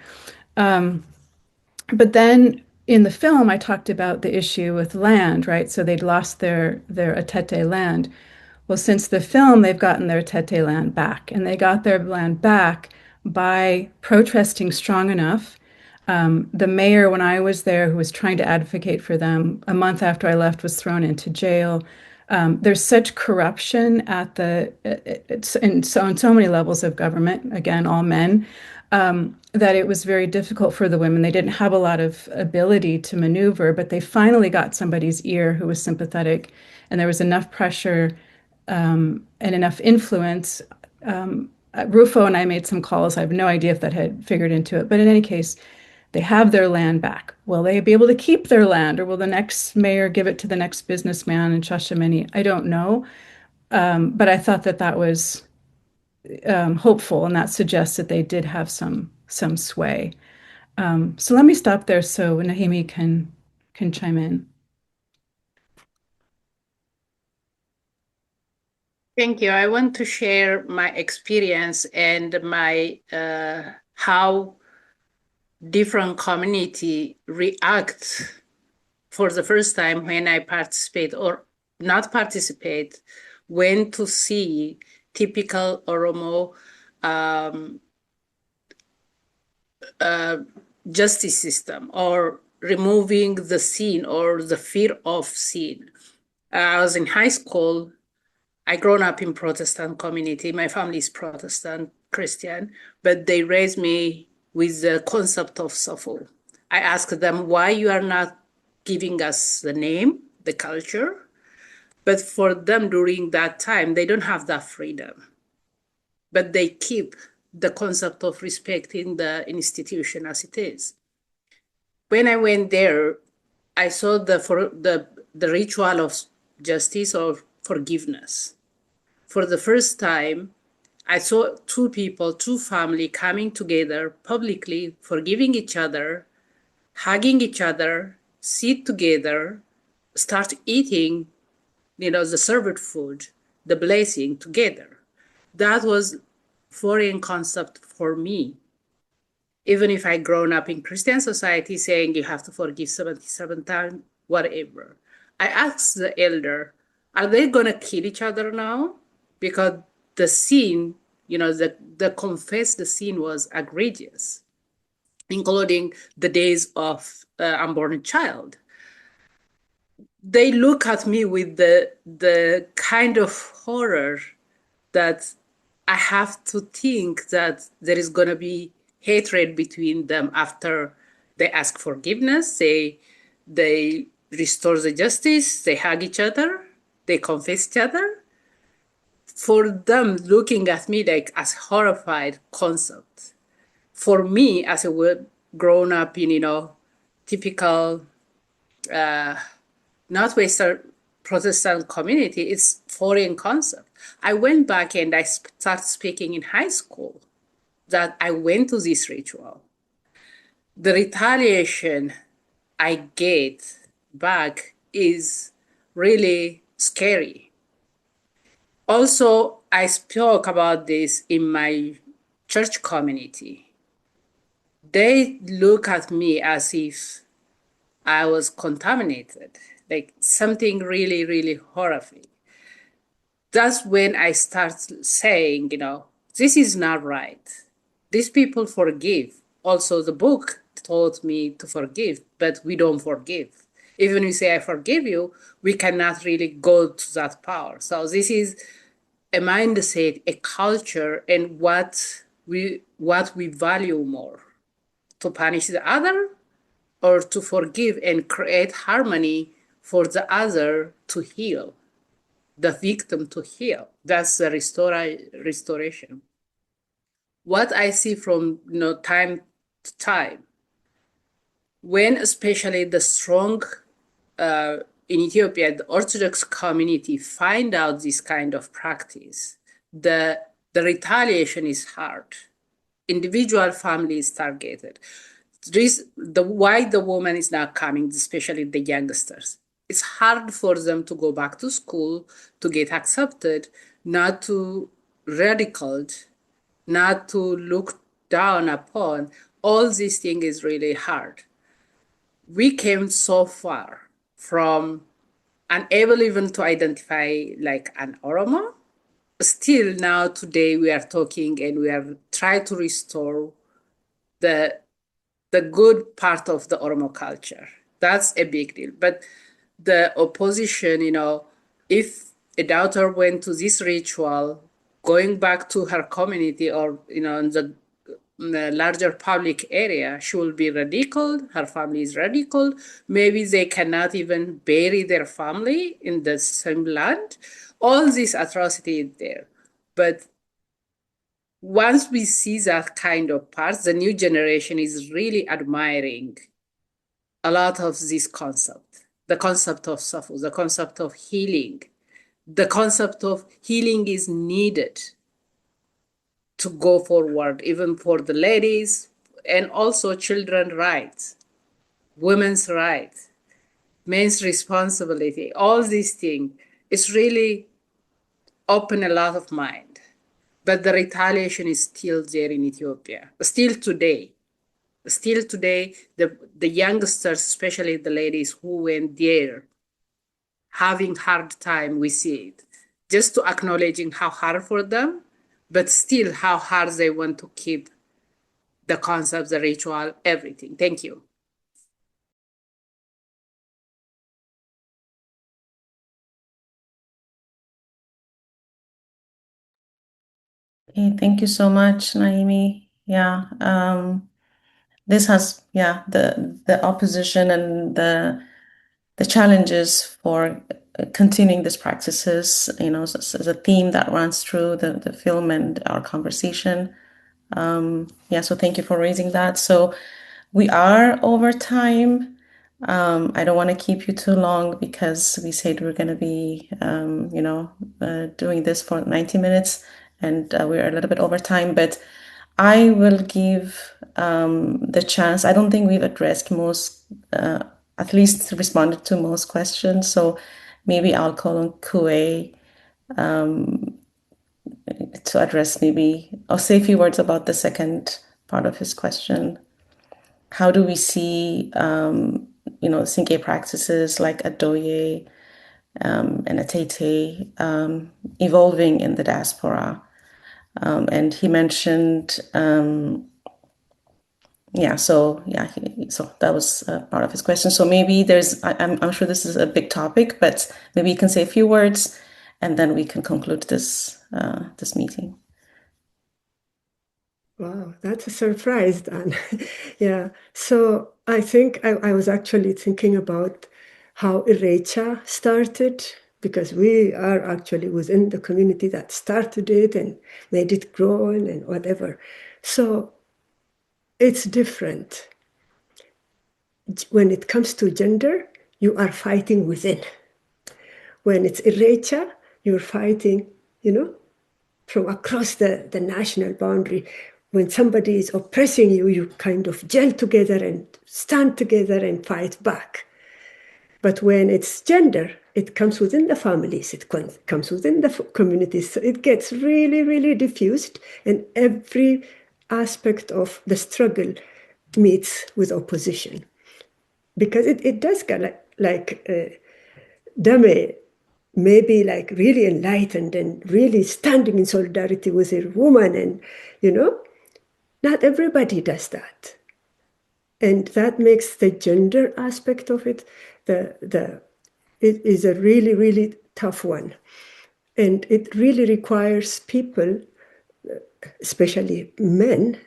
[SPEAKER 8] But then in the film, I talked about the issue with land, right? So they'd lost their Ateetee land. Well, since the film, they've gotten their Ateetee land back, and they got their land back by protesting strong enough. The mayor, when I was there, who was trying to advocate for them, a month after I left, was thrown into jail. There's such corruption at on so many levels of government, again, all men, that it was very difficult for the women. They didn't have a lot of ability to maneuver, but they finally got somebody's ear who was sympathetic, and there was enough pressure and enough influence. Rufo and I made some calls. I have no idea if that had figured into it, but in any case, they have their land back. Will they be able to keep their land, or will the next mayor give it to the next businessman in Shashamene? I don't know. But I thought that was hopeful, and that suggests that they did have some sway. So let me stop there so Naomi can chime in.
[SPEAKER 5] Thank you. I want to share my experience and my how different community react for the first time when I participate or not participate, when to see typical Oromo justice system or removing the sin or the fear of sin. I was in high school. I grown up in Protestant community. My family is Protestant Christian, but they raised me with the concept of Safo. I asked them why you are not giving us the name, the culture. But for them during that time, they don't have that freedom. But they keep the concept of respecting the institution as it is. When I went there, I saw the ritual of justice or forgiveness. For the first time, I saw two people, two families coming together publicly, forgiving each other, hugging each other, sit together, start eating, the served food, the blessing together. That was foreign concept for me. Even if I grown up in Christian society saying you have to forgive 77 times, whatever. I asked the elder, are they going to kill each other now? Because the sin, the confess the sin was egregious, including the days of unborn child. They look at me with the kind of horror that I have to think that there is going to be hatred between them after they ask forgiveness, they restore the justice, they hug each other, they confess each other. For them, looking at me like as horrified concept. For me, as a grown up in, typical Northwestern Protestant community, it's foreign concept. I went back and I started speaking in high school that I went to this ritual. The retaliation I get back is really scary. Also, I spoke about this in my church community. They look at me as if I was contaminated, like something really, really horrific. That's when I start saying, this is not right. These people forgive. Also, the book taught me to forgive, but we don't forgive. Even if we say, I forgive you, we cannot really go to that power. So this is a mindset, a culture, and what we value more, to punish the other or to forgive and create harmony for the other to heal, the victim to heal. That's the restoration. What I see from time to time, when especially the strong in Ethiopia, the Orthodox community find out this kind of practice, the retaliation is hard. Individual family is targeted. Why the woman is not coming, especially the youngsters. It's hard for them to go back to school, to get accepted, not to radicalized, not to look down upon. All these things is really hard. We came so far from unable even to identify like an Oromo. Still now today we are talking and we are trying to restore the good part of the Oromo culture. That's a big deal. But the opposition, if a daughter went to this ritual, going back to her community or, in the larger public area, she will be ridiculed, her family is ridiculed. Maybe they cannot even bury their family in the same land. All this atrocity is there. But once we see that kind of parts, the new generation is really admiring a lot of this concept, the concept of safu, the concept of healing. The concept of healing is needed to go forward, even for the ladies, and also children's rights, women's rights, men's responsibility, all these things. It's really open a lot of mind. But the retaliation is still there in Ethiopia, still today. Still today, the youngsters, especially the ladies who went there, having hard time, we see it. Just to acknowledging how hard for them, but still how hard they want to keep the concept, the ritual, everything. Thank you.
[SPEAKER 1] Okay, thank you so much, Naimi. Yeah, this has, the opposition and the challenges for continuing these practices, as a theme that runs through the film and our conversation. So thank you for raising that. So we are over time. I don't want to keep you too long because we said we're going to be, doing this for 90 minutes and we're a little bit over time, but I will give the chance. I don't think we've addressed most, at least responded to most questions. So maybe I'll call on Kue to address or say a few words about the second part of his question. How do we see, Siinqee practices like Adoye and Ateetee evolving in the diaspora? And he mentioned, so that was part of his question. So maybe I'm sure this is a big topic, but maybe you can say a few words and then we can conclude this meeting.
[SPEAKER 3] Wow, that's a surprise, Dan. Yeah. So I think I was actually thinking about how Irecha started, because we are actually within the community that started it and made it grow and whatever. So it's different. When it comes to gender, you are fighting within. When it's Irecha, you're fighting, from across the national boundary. When somebody is oppressing you, you kind of gel together and stand together and fight back. But when it's gender, it comes within the families, it comes within the communities. So it gets really, really diffused, and every aspect of the struggle meets with opposition. Because it does get like Dame maybe like really enlightened and really standing in solidarity with a woman, and not everybody does that, and that makes the gender aspect of it it is a really, really tough one, and it really requires people, especially men,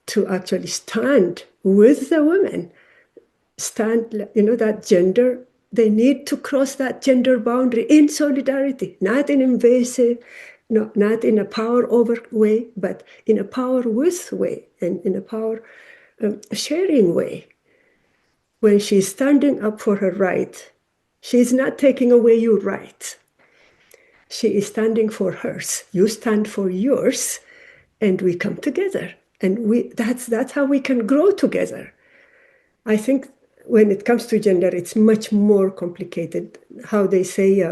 [SPEAKER 3] to actually stand with the women, stand, that gender they need to cross that gender boundary in solidarity, not in invasive, not in a power over way, but in a power with way and in a power sharing way. When she's standing up for her right, she's not taking away your right. She is standing for hers. You stand for yours, and we come together. And that's how we can grow together. I think when it comes to gender, it's much more complicated. How they say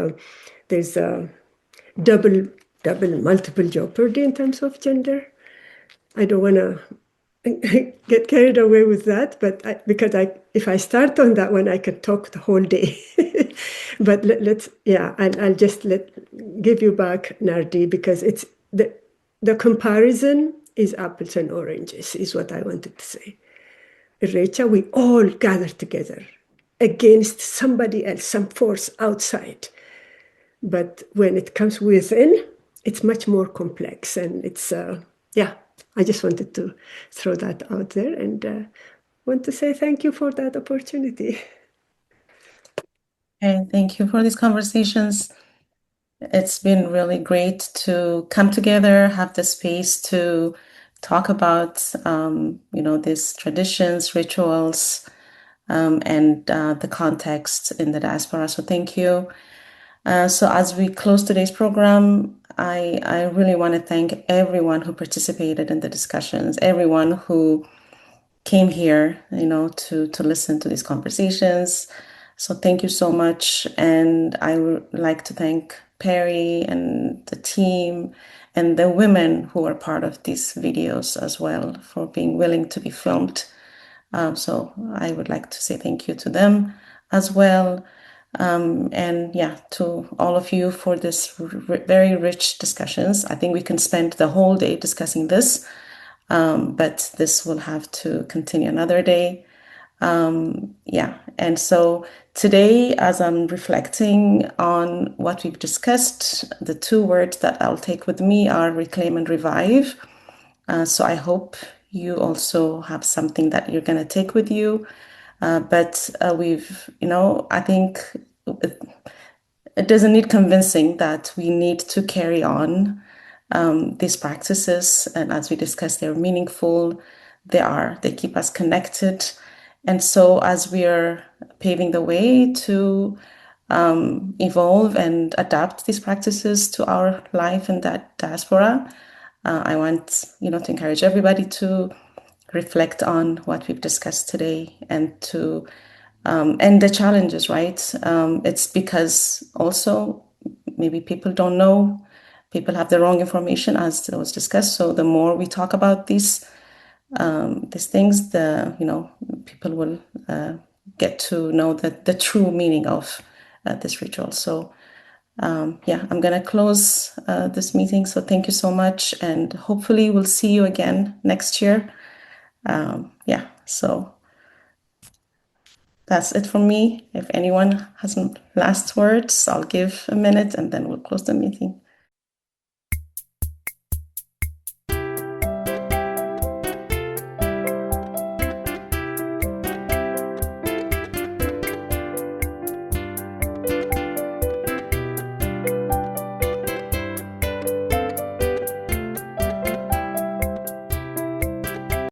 [SPEAKER 3] there's a double, multiple jeopardy in terms of gender. I don't want to get carried away with that, but if I start on that one, I could talk the whole day. But I'll just give you back, Nardi, because it's the comparison is apples and oranges, is what I wanted to say. Recha, we all gather together against somebody else, some force outside. But when it comes within, it's much more complex. And it's, I just wanted to throw that out there and want to say thank you for that opportunity.
[SPEAKER 1] And thank you for these conversations. It's been really great to come together, have the space to talk about, these traditions, rituals, and the context in the diaspora. So thank you. So as we close today's program, I really want to thank everyone who participated in the discussions, everyone who came here, to listen to these conversations. So thank you so much. And I would like to thank Perry and the team and the women who are part of these videos as well for being willing to be filmed. So I would like to say thank you to them as well. And to all of you for this very rich discussions. I think we can spend the whole day discussing this, but this will have to continue another day. And so today, as I'm reflecting on what we've discussed, the two words that I'll take with me are reclaim and revive. So I hope you also have something that you're going to take with you. But I think it doesn't need convincing that we need to carry on these practices. And as we discussed, they're meaningful. They keep us connected. And so as we are paving the way to evolve and adapt these practices to our life in that diaspora, I want, to encourage everybody to reflect on what we've discussed today and to and the challenges, right? It's because also maybe people don't know, people have the wrong information as it was discussed. So the more we talk about these things, people will get to know the true meaning of this ritual. So I'm going to close this meeting. So thank you so much. And hopefully we'll see you again next year. So that's it from me. If anyone has some last words, I'll give a minute and then we'll close the meeting.